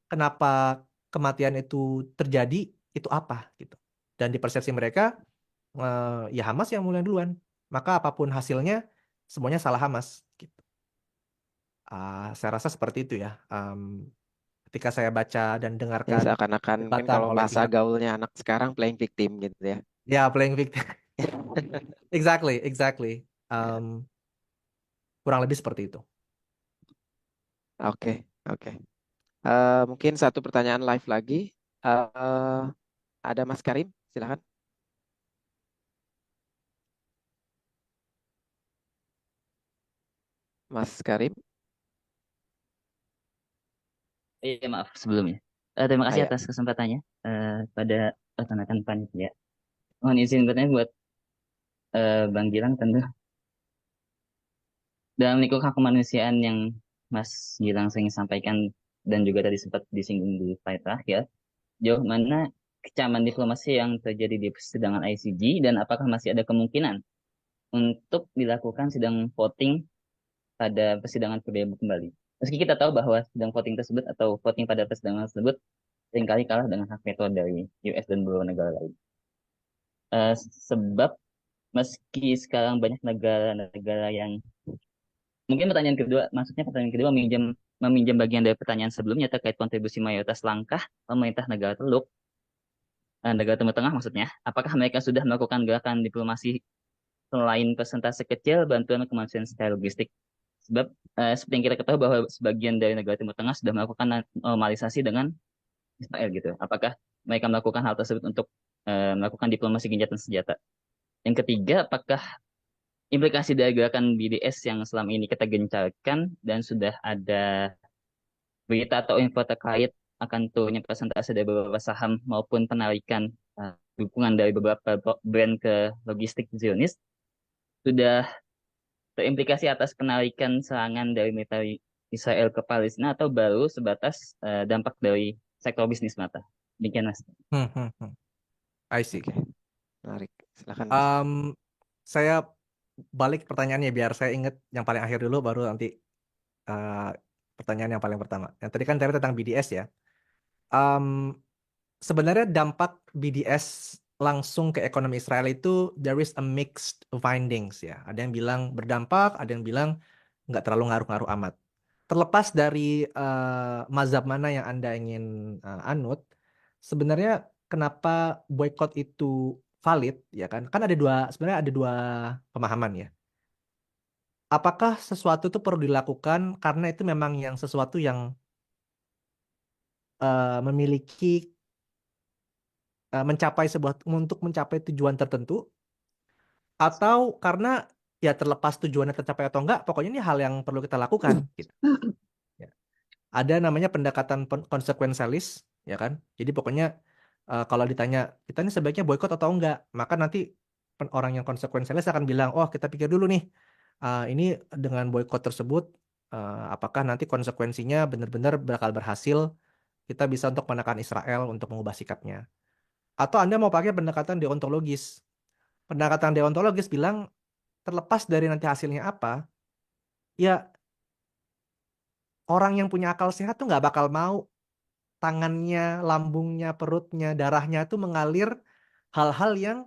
kenapa kematian itu terjadi itu apa gitu. Dan di persepsi mereka ya Hamas yang mulai duluan. Maka apapun hasilnya semuanya salah Hamas gitu. Saya rasa seperti itu ya. Ketika saya baca dan ya dengarkan seakan-akan kan perdebatan kalau oleh bahasa pihak, gaulnya anak sekarang playing victim gitu ya. ya, playing victim. Exactly. Ya, Kurang lebih seperti itu. oke, oke. Mungkin satu pertanyaan live lagi. Eh, ada Mas Karim, silakan. Mas Karim. Iya, maaf sebelumnya. Terima Ah kasih ya, atas kesempatannya pada rekan-rekan panitia. Mohon izin bertanya buat Bang Gilang tentu. Dalam lingkup hak kemanusiaan yang Mas Gilang sering sampaikan dan juga tadi sempat disinggung di slide terakhir, jauh mana kecaman diplomasi yang terjadi di persidangan ICJ dan apakah masih ada kemungkinan untuk dilakukan sidang voting pada persidangan PBB kembali? Meski kita tahu bahwa sidang voting tersebut atau voting pada persidangan tersebut seringkali kalah dengan hak veto dari US dan beberapa negara lain. Eh, sebab meski sekarang banyak negara-negara yang mungkin pertanyaan kedua meminjam bagian dari pertanyaan sebelumnya terkait kontribusi mayoritas langkah pemerintah negara Teluk, negara Timur Tengah maksudnya, apakah mereka sudah melakukan gerakan diplomasi selain persentase kecil bantuan kemanusiaan secara logistik? Sebab seperti yang kita ketahui bahwa sebagian dari negara Timur Tengah sudah melakukan normalisasi dengan Israel gitu. Apakah mereka melakukan hal tersebut untuk melakukan diplomasi gencatan senjata? Yang ketiga, apakah implikasi dari gerakan BDS yang selama ini kita gencarkan dan sudah ada berita atau info terkait akan turunnya persentase dari beberapa saham maupun penarikan dukungan dari beberapa brand ke logistik Zionis sudah terimplikasi atas penarikan serangan dari militer Israel ke Palestina atau baru sebatas dampak dari sektor bisnis mata. Demikian Mas. I see. oke, menarik. Silakan Mas. Saya balik pertanyaannya biar saya ingat yang paling akhir dulu, baru nanti uh, pertanyaan yang paling pertama. Yang tadi kan tentang BDS ya. Um, Sebenarnya dampak BDS langsung ke ekonomi Israel itu there is a mixed findings ya. Ada yang bilang berdampak, ada yang bilang nggak terlalu ngaruh-ngaruh amat. Terlepas dari mazhab mana yang Anda ingin anut, sebenarnya kenapa boykot itu valid ya kan? Kan sebenarnya ada dua pemahaman ya. Apakah sesuatu itu perlu dilakukan karena itu memang yang sesuatu yang memiliki untuk mencapai tujuan tertentu, atau karena ya terlepas tujuannya tercapai atau enggak, pokoknya ini hal yang perlu kita lakukan gitu. Ya. Ada namanya pendekatan konsekuensialis ya kan. Jadi pokoknya kalau ditanya kita ini sebaiknya boykot atau enggak, maka nanti orang yang konsekuensialis akan bilang, oh kita pikir dulu nih, ini dengan boykot tersebut apakah nanti konsekuensinya benar-benar bakal berhasil, kita bisa untuk menekan Israel untuk mengubah sikapnya. Atau Anda mau pakai pendekatan deontologis. Pendekatan deontologis bilang terlepas dari nanti hasilnya apa, ya orang yang punya akal sehat tuh nggak bakal mau tangannya, lambungnya, perutnya, darahnya itu mengalir hal-hal yang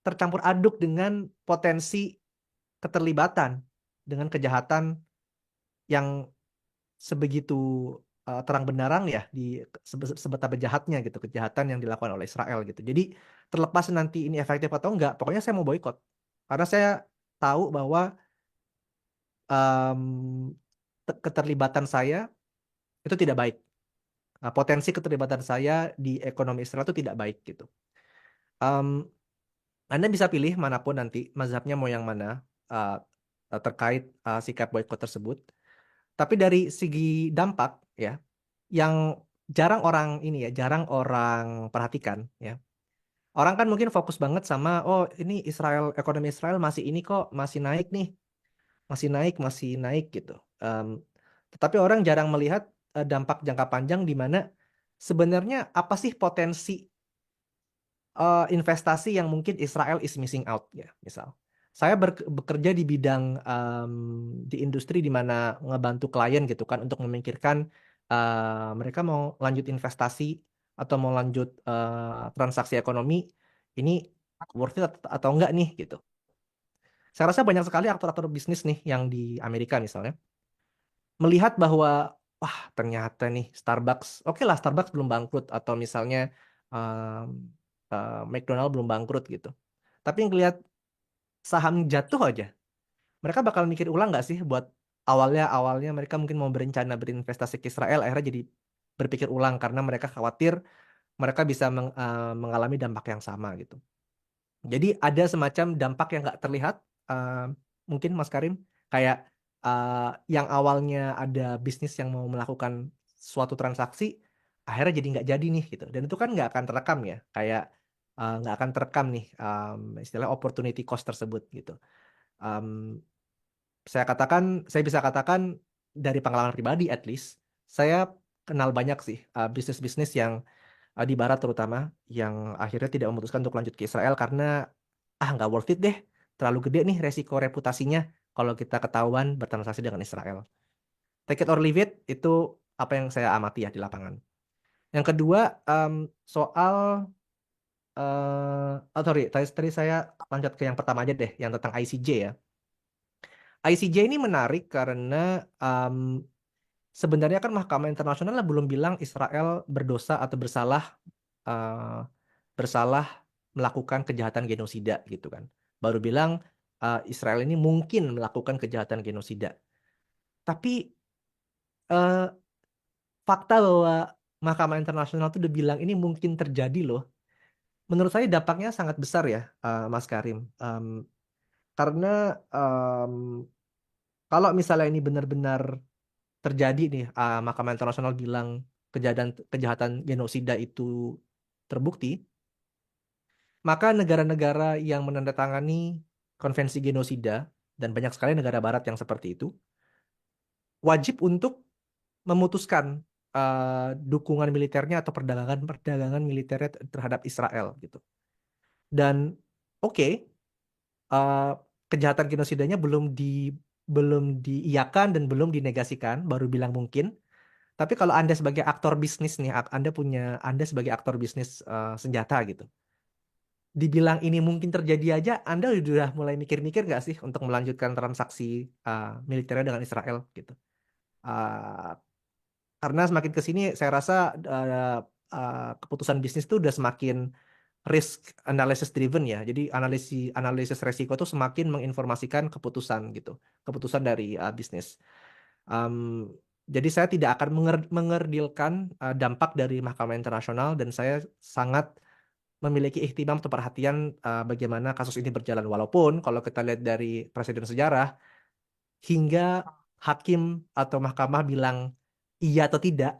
tercampur aduk dengan potensi keterlibatan dengan kejahatan yang sebegitu terang benderang ya di sebetapa jahatnya gitu, kejahatan yang dilakukan oleh Israel gitu. Jadi terlepas nanti ini efektif atau enggak, pokoknya saya mau boikot karena saya tahu bahwa em, keterlibatan saya itu tidak baik. Potensi keterlibatan saya di ekonomi Israel itu tidak baik gitu. Em, Anda bisa pilih manapun nanti mazhabnya mau yang mana uh, terkait sikap boykot tersebut. Tapi dari segi dampak ya, yang jarang orang ini ya, jarang orang perhatikan ya. Orang kan mungkin fokus banget sama, oh ini Israel, ekonomi Israel masih ini kok, masih naik nih, masih naik gitu. Tetapi orang jarang melihat dampak jangka panjang di mana sebenarnya apa sih potensi investasi yang mungkin Israel is missing out ya, misal. Saya bekerja di bidang di industri di mana ngebantu klien gitu kan untuk memikirkan mereka mau lanjut investasi atau mau lanjut transaksi ekonomi ini worth it atau enggak nih gitu. Saya rasa banyak sekali aktor-aktor bisnis nih yang di Amerika misalnya melihat bahwa wah ternyata nih Starbucks, oke lah Starbucks belum bangkrut atau misalnya McDonald belum bangkrut gitu. Tapi yang lihat saham jatuh aja, mereka bakal mikir ulang nggak sih buat awalnya mereka mungkin mau berencana berinvestasi ke Israel, akhirnya jadi berpikir ulang karena mereka khawatir mereka bisa mengalami dampak yang sama gitu. Jadi ada semacam dampak yang nggak terlihat, uh, mungkin Mas Karim, kayak yang awalnya ada bisnis yang mau melakukan suatu transaksi, akhirnya jadi nggak jadi nih gitu. Dan itu kan nggak akan terekam ya, kayak nggak akan terekam nih istilah opportunity cost tersebut gitu. Um, saya bisa katakan dari pengalaman pribadi at least, saya kenal banyak sih bisnis-bisnis yang di Barat terutama yang akhirnya tidak memutuskan untuk lanjut ke Israel karena nggak worth it deh, terlalu gede nih resiko reputasinya kalau kita ketahuan bertransaksi dengan Israel. Take it or leave it, itu apa yang saya amati ya di lapangan. Yang kedua, soal tadi saya lanjut ke yang pertama aja deh, yang tentang ICJ ya. ICJ ini menarik karena sebenarnya kan Mahkamah Internasional belum bilang Israel berdosa atau uh, bersalah melakukan kejahatan genosida gitu kan. Baru bilang Israel ini mungkin melakukan kejahatan genosida. Tapi uh, fakta bahwa Mahkamah Internasional itu udah bilang ini mungkin terjadi loh. Menurut saya dampaknya sangat besar ya, Mas Karim. Karena um, kalau misalnya ini benar-benar terjadi nih, Mahkamah Internasional bilang kejahatan genosida itu terbukti, maka negara-negara yang menandatangani konvensi genosida, dan banyak sekali negara barat yang seperti itu, wajib untuk memutuskan dukungan militernya atau perdagangan militernya terhadap Israel gitu. Dan oke, uh, kejahatan genosidanya belum diiyakan dan belum dinegasikan, baru bilang mungkin. Tapi kalau Anda sebagai aktor bisnis nih, Anda sebagai aktor bisnis senjata gitu, dibilang ini mungkin terjadi aja, Anda udah mulai mikir-mikir nggak sih untuk melanjutkan transaksi militernya dengan Israel gitu? Uh, karena semakin ke sini, saya rasa keputusan bisnis itu udah semakin risk analysis driven ya. Jadi analisis resiko itu semakin menginformasikan keputusan gitu, keputusan dari bisnis. Um, jadi saya tidak akan mengerdilkan dampak dari Mahkamah Internasional dan saya sangat memiliki ihtimam atau perhatian bagaimana kasus ini berjalan. Walaupun kalau kita lihat dari presiden sejarah, hingga hakim atau mahkamah bilang iya atau tidak,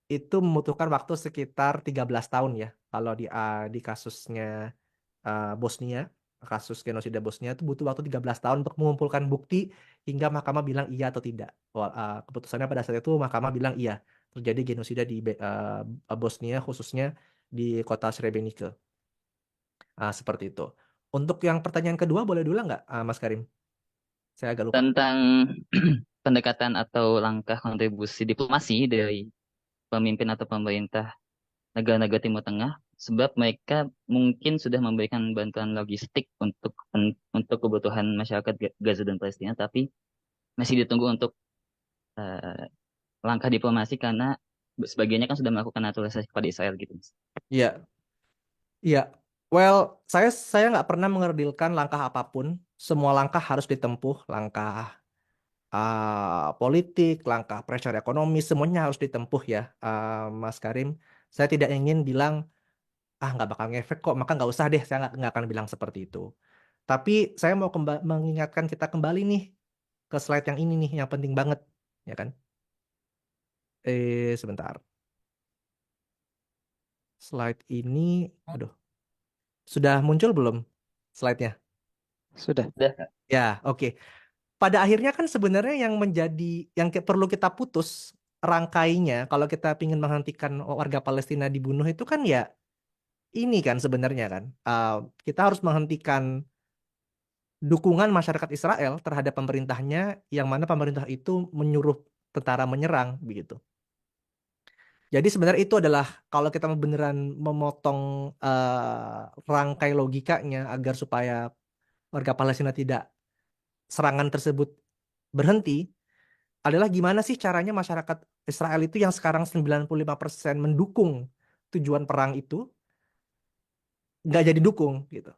itu membutuhkan waktu sekitar 13 tahun ya. Kalau di kasusnya Bosnia, kasus genosida Bosnia itu butuh waktu 13 tahun untuk mengumpulkan bukti hingga mahkamah bilang iya atau tidak. Keputusannya pada saat itu mahkamah bilang iya, terjadi genosida di Bosnia, khususnya di kota Srebrenica. Seperti itu. Untuk yang pertanyaan kedua boleh dulu nggak, Mas Karim? Saya agak lupa. Tentang pendekatan atau langkah kontribusi diplomasi dari pemimpin atau pemerintah negara-negara Timur Tengah, sebab mereka mungkin sudah memberikan bantuan logistik untuk kebutuhan masyarakat Gaza dan Palestina, tapi masih ditunggu untuk eh, langkah diplomasi karena sebagiannya kan sudah melakukan naturalisasi kepada Israel gitu, Mas. Iya, iya. Well, saya nggak pernah mengerdilkan langkah apapun. Semua langkah harus ditempuh, langkah politik, langkah pressure ekonomi, semuanya harus ditempuh ya, Mas Karim. Saya tidak ingin bilang, nggak bakal ngefek kok, maka nggak usah deh, saya nggak akan bilang seperti itu. Tapi saya mau mengingatkan kita kembali nih ke slide yang ini nih, yang penting banget, ya kan? Sebentar. Slide ini, aduh, sudah muncul belum slide-nya? Sudah. Udah, Kak. Ya, oke. Pada akhirnya kan sebenarnya yang menjadi, yang perlu kita putus rangkainya, kalau kita ingin menghentikan warga Palestina dibunuh itu kan ya, ini kan sebenarnya kan, kita harus menghentikan dukungan masyarakat Israel terhadap pemerintahnya, yang mana pemerintah itu menyuruh tentara menyerang begitu. Jadi sebenarnya itu adalah, kalau kita beneran memotong rangkai logikanya agar supaya warga Palestina tidak, serangan tersebut berhenti, adalah gimana sih caranya masyarakat Israel itu yang sekarang 95% mendukung tujuan perang itu nggak jadi dukung gitu.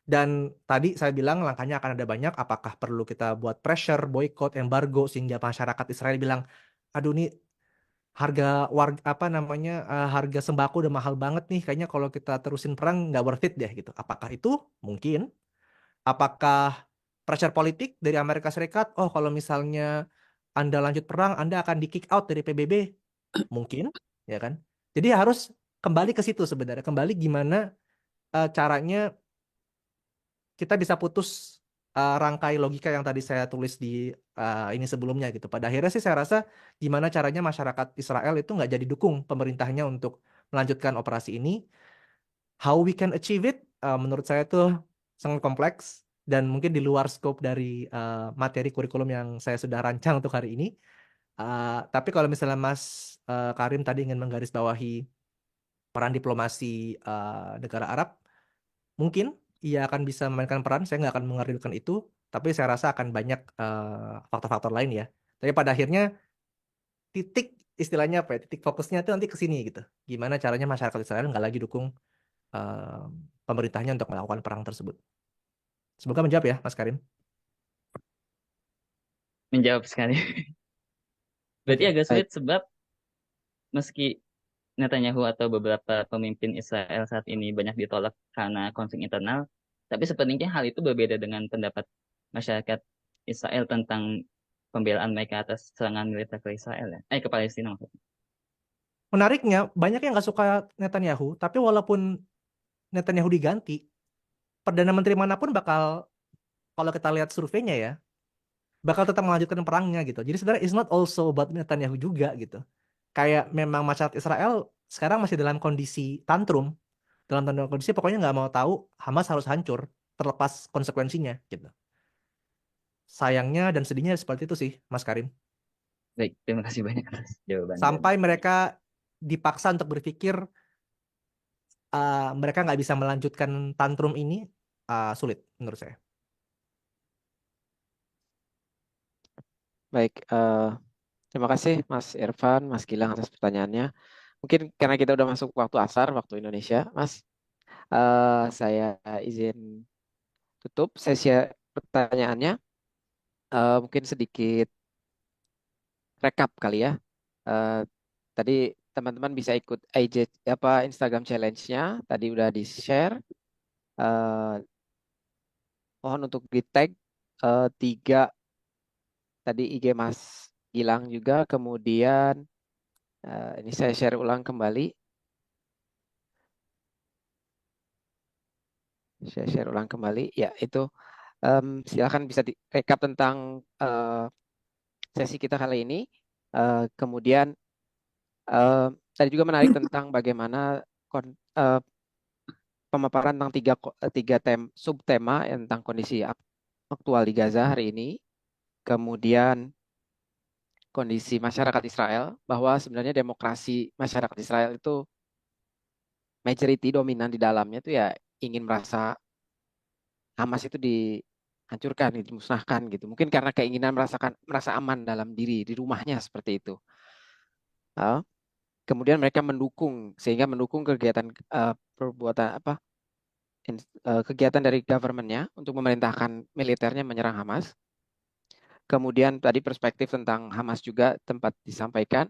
Dan tadi saya bilang langkahnya akan ada banyak. Apakah perlu kita buat pressure, boycott, embargo, sehingga masyarakat Israel bilang, aduh nih harga warga apa namanya harga sembako udah mahal banget nih. Kayaknya kalau kita terusin perang nggak worth it deh gitu. Apakah itu mungkin? Apakah pressure politik dari Amerika Serikat? Oh, kalau misalnya Anda lanjut perang, Anda akan di kick out dari PBB. Mungkin, ya kan? Jadi harus kembali ke situ sebenarnya. Kembali gimana caranya kita bisa putus rangkai logika yang tadi saya tulis di ini sebelumnya gitu. Pada akhirnya sih saya rasa gimana caranya masyarakat Israel itu nggak jadi dukung pemerintahnya untuk melanjutkan operasi ini. How we can achieve it, menurut saya tuh sangat kompleks dan mungkin di luar scope dari materi kurikulum yang saya sudah rancang untuk hari ini. Tapi kalau misalnya Mas Karim tadi ingin menggarisbawahi peran diplomasi negara Arab, mungkin ia akan bisa memainkan peran. Saya nggak akan mengardilkan itu, tapi saya rasa akan banyak faktor-faktor lain ya. Tapi pada akhirnya titik istilahnya apa ya? Titik fokusnya itu nanti ke sini gitu. Gimana caranya masyarakat Israel nggak lagi dukung eh, pemerintahnya untuk melakukan perang tersebut. Semoga menjawab ya, Mas Karim. Menjawab sekali. Berarti Oke. agak Baik. sulit sebab meski Netanyahu atau beberapa pemimpin Israel saat ini banyak ditolak karena konflik internal, tapi sepertinya hal itu berbeda dengan pendapat masyarakat Israel tentang pembelaan mereka atas serangan militer ke Israel ya. Ke Palestina maksudnya. Menariknya, banyak yang nggak suka Netanyahu, tapi walaupun Netanyahu diganti, Perdana Menteri manapun bakal, kalau kita lihat surveinya ya, bakal tetap melanjutkan perangnya gitu. Jadi sebenarnya it's not also about Netanyahu juga gitu. Kayak memang masyarakat Israel sekarang masih dalam kondisi tantrum, dalam kondisi pokoknya nggak mau tahu Hamas harus hancur terlepas konsekuensinya gitu. Sayangnya dan sedihnya seperti itu sih, Mas Karim. Baik, terima kasih banyak atas jawaban dan Sampai mereka dipaksa untuk berpikir mereka nggak bisa melanjutkan tantrum ini, sulit menurut saya. Baik, terima kasih Mas Irfan, Mas Gilang atas pertanyaannya. Mungkin karena kita udah masuk waktu asar, waktu Indonesia, Mas, saya izin tutup sesi pertanyaannya. Mungkin sedikit rekap kali ya. Eh, Tadi teman-teman bisa ikut IG apa Instagram challenge-nya, tadi udah di-share. Eh, Mohon untuk di-tag tiga tadi IG Mas Gilang juga, kemudian ini saya share ulang kembali. Saya share ulang kembali. Ya, itu silakan bisa direkap tentang sesi kita kali ini. Kemudian tadi juga menarik tentang bagaimana eh, pemaparan tentang tiga subtema tentang kondisi aktual di Gaza hari ini. Kemudian kondisi masyarakat Israel, bahwa sebenarnya demokrasi masyarakat Israel itu majority dominan di dalamnya itu ya ingin merasa Hamas itu dihancurkan, dimusnahkan gitu. Mungkin karena keinginan merasa aman dalam diri di rumahnya seperti itu. Ah, kemudian mereka sehingga mendukung kegiatan perbuatan apa kegiatan dari government-nya untuk memerintahkan militernya menyerang Hamas. Kemudian tadi perspektif tentang Hamas juga tempat disampaikan.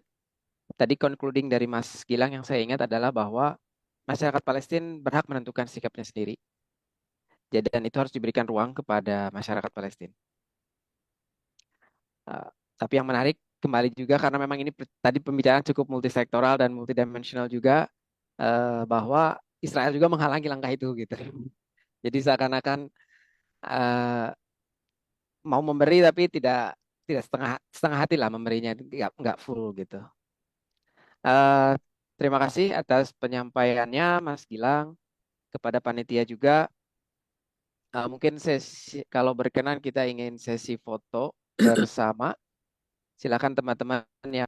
Tadi concluding dari Mas Gilang yang saya ingat adalah bahwa masyarakat Palestina berhak menentukan sikapnya sendiri. Jadi dan itu harus diberikan ruang kepada masyarakat Palestina. Tapi yang menarik kembali juga karena memang ini tadi pembicaraan cukup multisektoral dan multidimensional juga bahwa Israel juga menghalangi langkah itu gitu. Jadi seakan-akan eh, mau memberi tapi tidak tidak setengah hati lah memberinya, nggak full gitu. Eh, terima kasih atas penyampaiannya Mas Gilang, kepada panitia juga. Mungkin kalau berkenan kita ingin sesi foto bersama. Silakan teman-teman yang